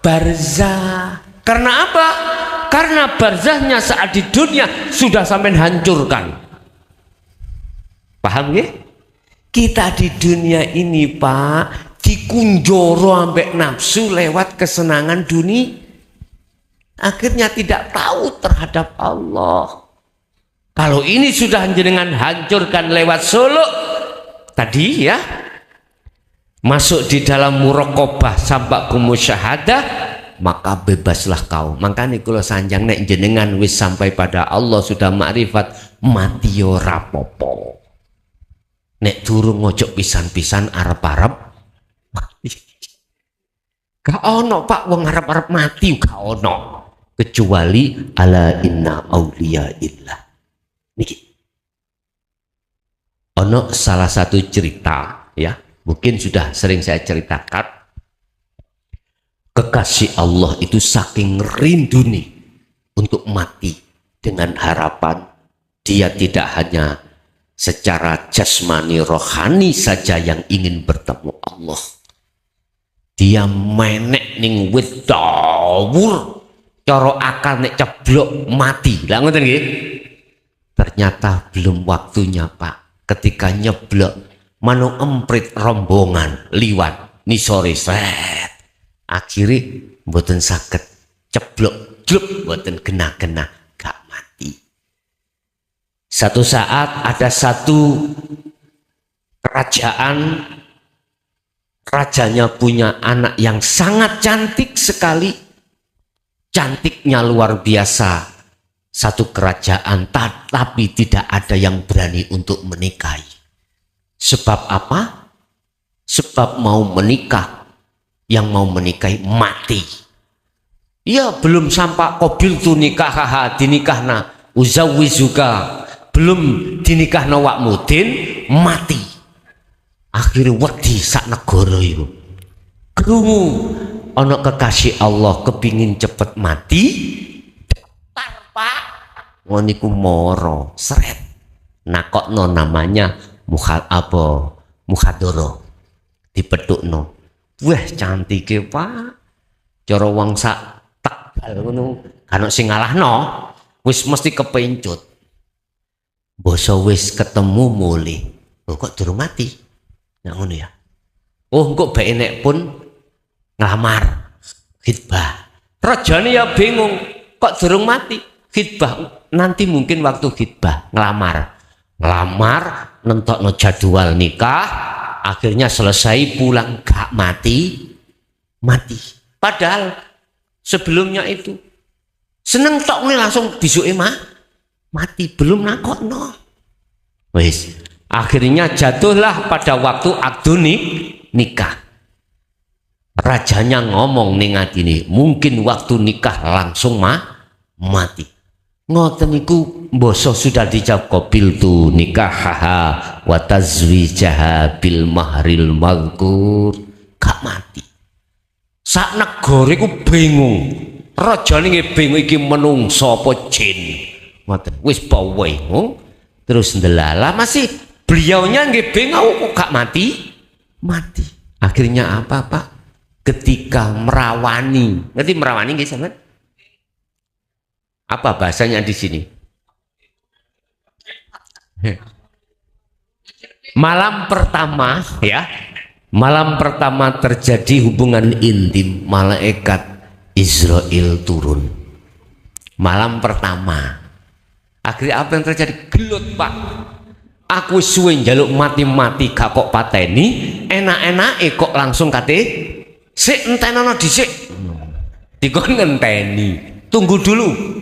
barzah. Karena apa? Karena barzahnya saat di dunia sudah sampai hancurkan. Paham ya? Kita di dunia ini Pak dikunjoro ambek nafsu lewat kesenangan dunia, akhirnya tidak tahu terhadap Allah. Kalau ini sudah jenengan hancurkan lewat suluk tadi ya, masuk di dalam muraqabah sampai ke musyahadah, maka bebaslah kau. Makanya kalau sanjang nek jenengan wis sampai pada Allah sudah makrifat, mati yo rapopo. Nek durung ngojok pisan-pisan arep-arep mati. Gak ono Pak wong arep-arep mati, gak ono. Kecuali ala inna auliya illah. Niki. Ono salah satu cerita ya, mungkin sudah sering saya ceritakan. Kekasih Allah itu saking rinduni untuk mati dengan harapan dia tidak hanya secara jasmani rohani saja yang ingin bertemu Allah. Dia menek ning wit dawur, cara akal nek ceblok mati. Lah ngoten nggih. Ternyata belum waktunya Pak. Ketika nyeblok manu emprit rombongan liwat nisore sret. Akhirnya mboten saged ceblok jlup, mboten kena-kena, gak mati. Satu saat ada satu kerajaan, rajanya punya anak yang sangat cantik sekali, cantiknya luar biasa. Satu kerajaan, tapi tidak ada yang berani untuk menikahi. Sebab apa? Sebab mau menikah, yang mau menikahi mati. Ya belum sampai qabil tu nikah dinikahna uzawizuka, belum dinikahna wak mudin mati. Akhirnya wedi sak negara itu. Krungu ana kekasih Allah kepingin cepet mati, daftar Pak. Ngoniku moro seret. Nakokno namanya mukhadoro. Dipethukno. Wah cantike Pak. Cara wong sak Tegal ngono, kan sing ngalahno, wis mesti kepencut. Boso wis ketemu mulih. Oh kok durung mati? Nah ngono ya. Oh kok bae nek pun nglamar khitbah. Rajane ya bingung, kok durung mati? Khitbah nanti mungkin waktu khitbah ngelamar nentokno jadwal nikah, akhirnya selesai pulang gak mati. Padahal sebelumnya itu seneng tok nih langsung bisuke mati, belum nakokno. Wis akhirnya jatuhlah pada waktu akdu nikah. Rajanya ngomong ning atine, mungkin waktu nikah langsung mati. Ngoten niku mbasa sudah dijawab qabil tu nikahaha wa tazwijaha bil mahril mazkur, gak mati. Sak negara iku bingung. Rajane nggih bingung iki menungso apa jin. Ngoten. Wis bingung. Terus ndelala masih beliaunya nggih bingung kok gak mati. Akhirnya apa, Pak? Ketika merawani. Ngerti merawani nggih sampean? Apa bahasanya di sini? Malam pertama ya. Malam pertama terjadi hubungan intim, malaikat Israel turun. Malam pertama. Akhirnya apa yang terjadi? Gelut Pak. Aku suwe njaluk mati-mati gak kok pateni, enak-enake kok langsung kate sik entenono dhisik. Dikon ngenteni. Tunggu dulu.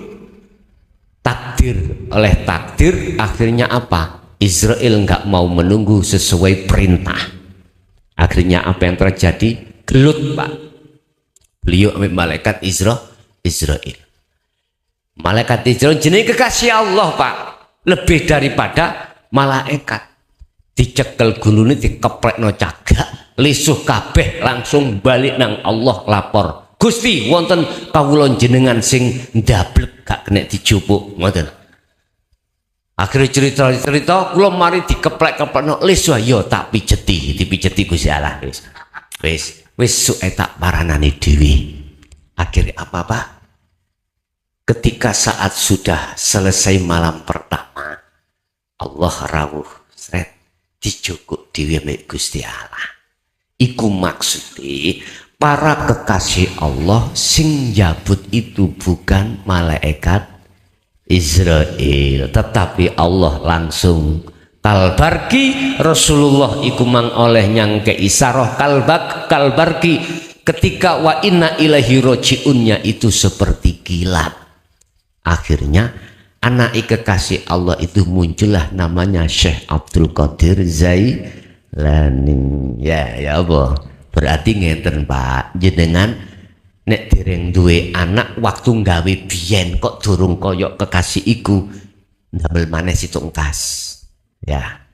Takdir oleh takdir akhirnya apa? Israel nggak mau menunggu sesuai perintah. Akhirnya apa yang terjadi? Gelut Pak. Beliau ambil malaikat Israel. Malaikat Israel jenis kekasih Allah Pak. Lebih daripada malaikat. Dicekel gulune dikeprek no cagak. Lisuh kabeh langsung balik nang Allah lapor. Gusti wonten kawula jenengan sing ndablek gak kena dijupuk. Ngoten. Akhirnya cerita kula mari dikeplek-keplekno lis yo tak dipijeti Gusti Allah wis suke tak paranane dhewe. Akhirnya apa Pak? Ketika saat sudah selesai malam pertama, Allah rawuh sret dijukuk dhewe mek Gusti Allah. Iku maksudnya para kekasih Allah sing jabut itu bukan malaikat Israel, tetapi Allah langsung kalbarki. Rasulullah iku mang oleh nyangke isarah kalbarki ketika wa inna ilahi rojiunnya itu seperti kilat. Akhirnya anak kekasih Allah itu muncullah namanya Syekh Abdul Qadir Jailani. Ya apa? Berarti ngeten Pak, jenengan nek dereng duwe anak waktu nggawe biyen kok durung koyok kekasih iku ndamel maneh situngkas ya.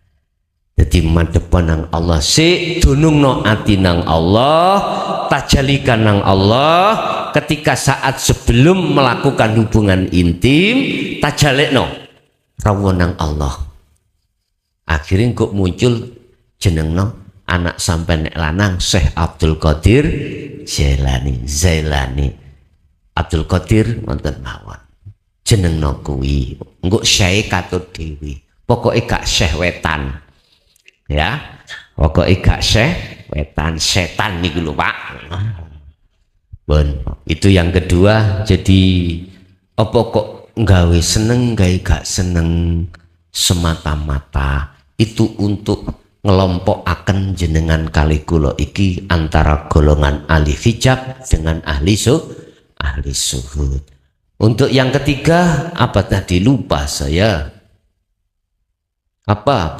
Jadi madhepan nang Allah sik dunungno ati nang Allah, tajalikan nang Allah. Ketika saat sebelum melakukan hubungan intim tajalekno rawuh nang Allah. Akhirnya kok muncul jenengno anak sampai nek lanang Syekh Abdul Qadir Jailani. Abdul Qadir wonten mawon jenengno kuwi engko Syekh katut dhewe pokoke gak Syekh wetan ya, pokoke gak Syekh wetan setan niku lho Pak. Bon, itu yang kedua. Jadi apa kok nggawe seneng gawe gak seneng semata-mata itu untuk ngelompok akan jenengan kali kula iki antara golongan ahli hijab dengan ahli suhud. Untuk yang ketiga apa tadi lupa saya apa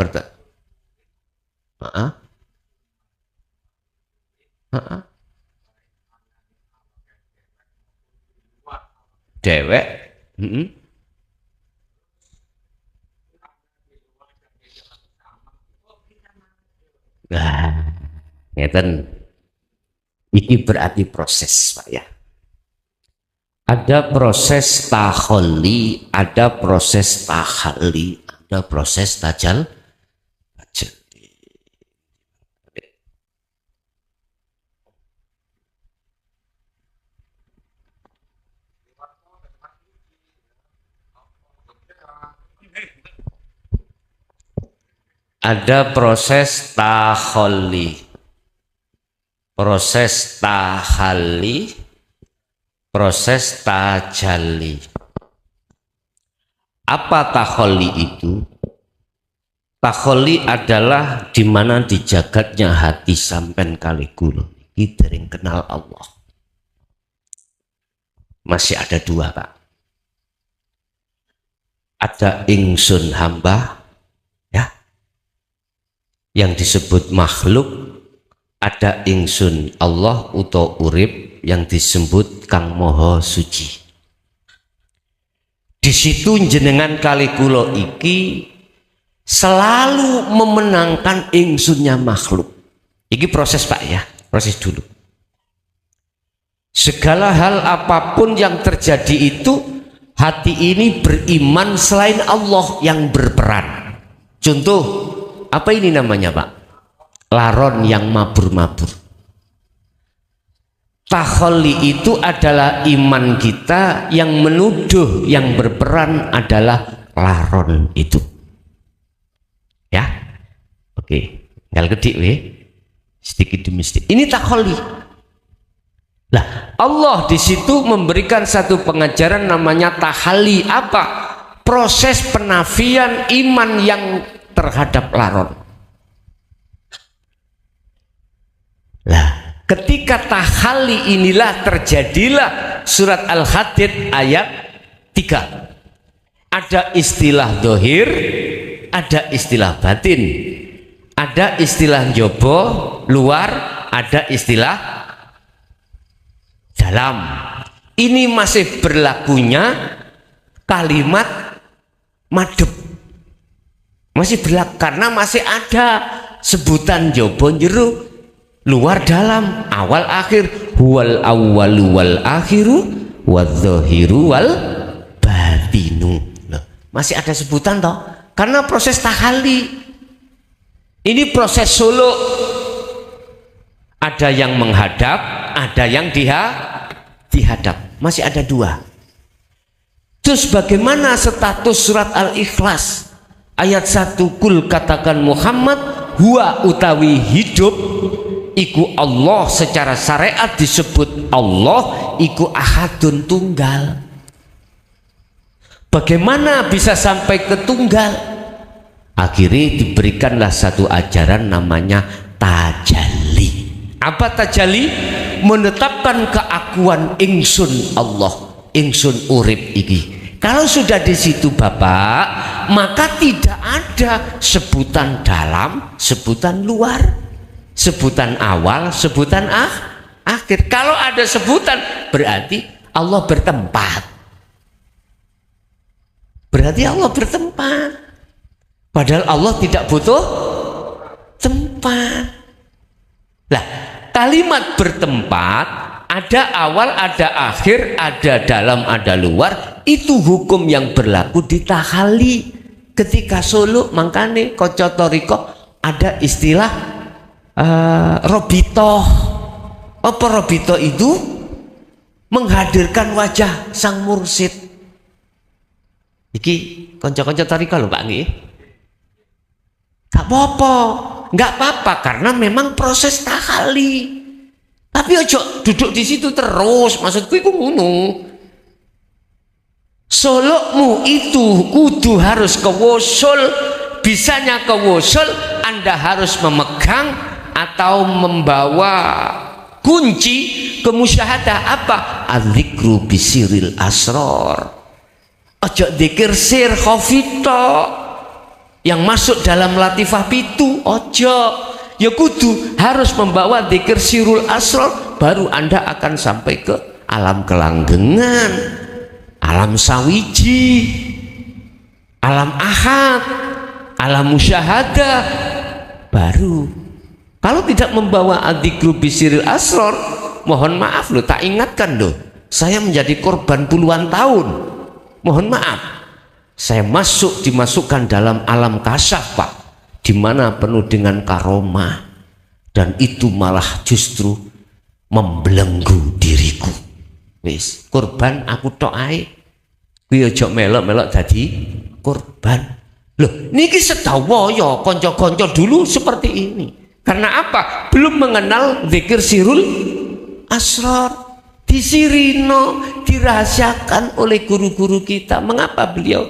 dewek ngeten iki berarti proses Pak ya. Ada proses taholli, ada proses tahalli, ada proses tajal. Ada proses taholli, proses tahalli, proses tajalli. Apa taholli itu? Taholli adalah di mana di jagatnya hati sampean kali kula iki dereng kenal Allah. Masih ada dua Pak. Ada ingsun hamba yang disebut makhluk, ada ingsun Allah utawa urip yang disebut Kang Moho Suci. Di situ jenengan kali kula iki selalu memenangkan ingsunnya makhluk. Iki proses Pak ya, proses dulu. Segala hal apapun yang terjadi itu hati ini beriman selain Allah yang berperan. Contoh apa ini namanya Pak? Laron yang mabur-mabur. Taholli itu adalah iman kita yang menuduh yang berperan adalah laron itu. Ya, oke. Tinggal kedik sedikit demi sedikit. Ini taholli. Lah, Allah di situ memberikan satu pengajaran namanya tahalli. Apa? Proses penafian iman yang terhadap laron. Lah, ketika tahalli inilah terjadilah surat Al-Hadid ayat 3. Ada istilah dohir, ada istilah batin. ada istilah jobo luar, ada istilah dalam. Ini masih berlakunya kalimat madhep, masih berlaku karena masih ada sebutan jobo jero, luar dalam, awal akhir, huwal awwalu wal akhiru wadzahiru wal batinu. Masih ada sebutan toh, karena proses tahalli ini proses suluk, ada yang menghadap, ada yang dihadap, masih ada dua. Terus bagaimana status surat Al-Ikhlas ayat 1, kul katakan Muhammad huwa utawi hidup iku Allah, secara syariat disebut Allah iku ahadun tunggal. Bagaimana bisa sampai ke tunggal? Akhirnya diberikanlah satu ajaran namanya tajalli. Apa tajalli? Menetapkan keakuan ingsun Allah, ingsun urip iki. Kalau sudah di situ Bapak, maka tidak ada sebutan dalam, sebutan luar, sebutan awal, sebutan akhir. Kalau ada sebutan berarti Allah bertempat. Berarti Allah bertempat. Padahal Allah tidak butuh tempat. Lah, kalimat bertempat ada awal, ada akhir, ada dalam, ada luar. Itu hukum yang berlaku di tahalli. Ketika suluk, makanya kocotoriko ada istilah robito. Apa robito itu? Menghadirkan wajah sang mursid. Iki konco-konco tarika lho Pak nggih. Gak apa-apa, nggak apa-apa karena memang proses tahalli. Tapi ojo duduk di situ terus, maksudku itu ngono. Solokmu itu kudu harus kewusul. Bisanya kewusul, Anda harus memegang atau membawa kunci kemusyahadah apa? Adzikru bisiril asror. Ojo dzikir sir khafito yang masuk dalam latifah pitu, ojo. Ya kudu harus membawa dzikir sirul asror, baru Anda akan sampai ke alam kelanggengan, alam sawiji, alam ahad, alam musyahadah. Baru kalau tidak membawa adzikru bisiril asror, mohon maaf loh, tak ingatkan loh, saya menjadi korban puluhan tahun. Mohon maaf, saya dimasukkan dalam alam kasyaf Pak, di mana penuh dengan karomah, dan itu malah justru membelenggu diriku. Wis korban aku tok ae, kuwi aja melok-melok dadi korban. Loh, niki sedawaya kanca-kanca dulu seperti ini. Karena apa? Belum mengenal zikir sirul asrar. Disirino, dirahasiakan oleh guru-guru kita. Mengapa beliau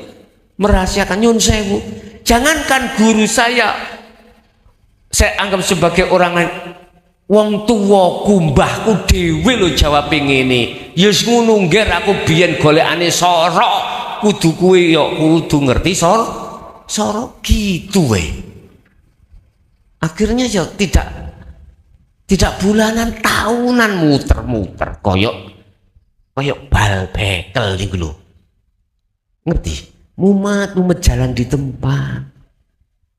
merahasiakan? Nyun sewu, jangankan guru saya anggap sebagai orang lain. Wong tuwa kumbahku dhewe lho jawab ngene. Ya wis ngono ngger aku biyen golekane sorok, kudu kuwi ya kudu ngerti sorok gitu we. Akhirnya ya tidak bulanan, tahunan muter-muter koyok bal bekel niku lho. Ngerti? Mumet jalan di tempat.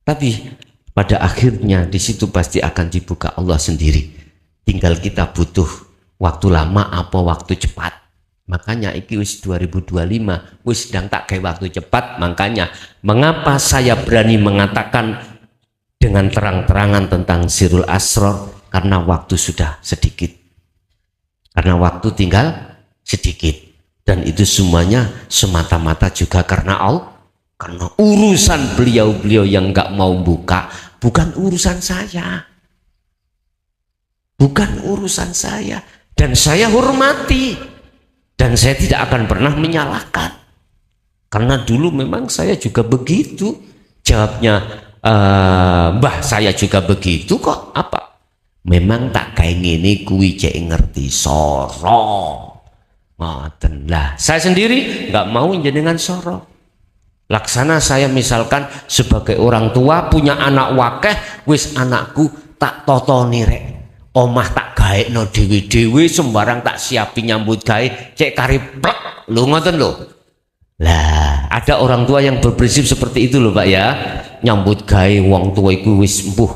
Tapi pada akhirnya di situ pasti akan dibuka Allah sendiri. Tinggal kita butuh waktu lama apa waktu cepat. Makanya iki wis 2025 wis sedang tak kayak waktu cepat. Makanya mengapa saya berani mengatakan dengan terang-terangan tentang sirul asror? Karena waktu sudah sedikit, karena waktu tinggal sedikit, dan itu semuanya semata-mata juga karena Allah, karena urusan beliau-beliau yang nggak mau buka, bukan urusan saya, bukan urusan saya, dan saya hormati, dan saya tidak akan pernah menyalahkan, karena dulu memang saya juga begitu. Jawabnya mbah saya juga begitu kok. Apa? Memang tak kayak gini kuwi cek ngerti soro. Ngoten lah. Saya sendiri nggak mau jenengan soro. Laksana saya misalkan sebagai orang tua punya anak wakeh, wis anakku tak totoni rek, omah tak gaekno dewe-dewe, sembarang tak siapi nyambut gawe, cek kari plek, lu ngoten lho. Lah, ada orang tua yang berprinsip seperti itu loh Pak ya. Nyambut gawe wong tua iku wis mbuh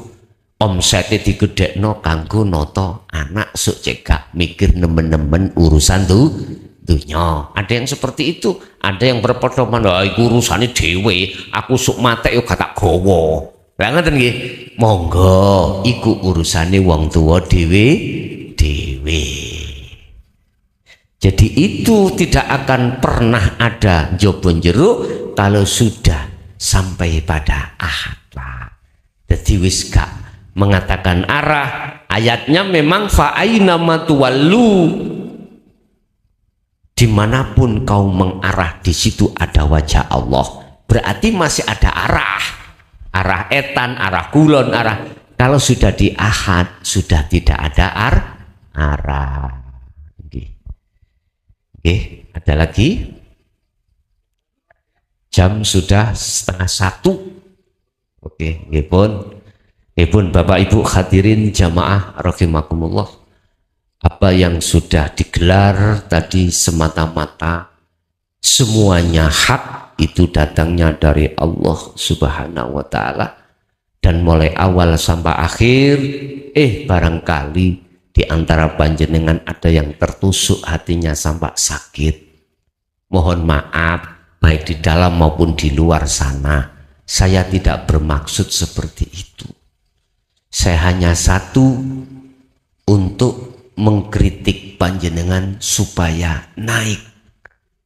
omsete digedhekno kanggo noto anak sok cek gak mikir nemen-nemen urusan tuh dunya. Ada yang seperti itu, ada yang berpedoman iku urusane dhewe, aku sok matek yo gak tak gawa. Lah ngoten nggih. Monggo iku urusane wong tua dhewe. Jadi itu tidak akan pernah ada jobo jeruk kalau sudah sampai pada akhlak. Jadi wis gak mengatakan arah, ayatnya memang fa aina matuwallu, dimanapun kau mengarah di situ ada wajah Allah, berarti masih ada arah etan, arah kulon, arah. Kalau sudah di ahad sudah tidak ada arah. Oke, ada lagi. Jam sudah 12:30. Oke, nggih pun Bapak Ibu hadirin jamaah rahimakumullah. Apa yang sudah digelar tadi semata-mata semuanya hak, itu datangnya dari Allah Subhanahu wa taala, dan mulai awal sampai akhir barangkali di antara panjenengan ada yang tertusuk hatinya sampai sakit. Mohon maaf baik di dalam maupun di luar sana. Saya tidak bermaksud seperti itu. Saya hanya satu, untuk mengkritik panjenengan supaya naik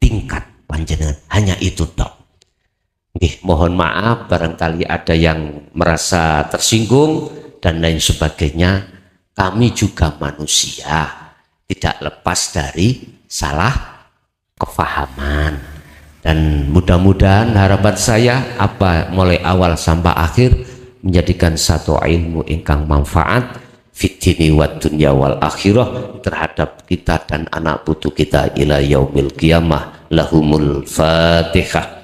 tingkat panjenengan, hanya itu tok. Mohon maaf barangkali ada yang merasa tersinggung dan lain sebagainya. Kami juga manusia, tidak lepas dari salah kefahaman, dan mudah-mudahan harapan saya mulai awal sampai akhir menjadikan satu ilmu ingkang manfaat fid dini wad dunya wal akhirah terhadap kita dan anak putu kita ila yaumil qiyamah. Lahumul Fatihah.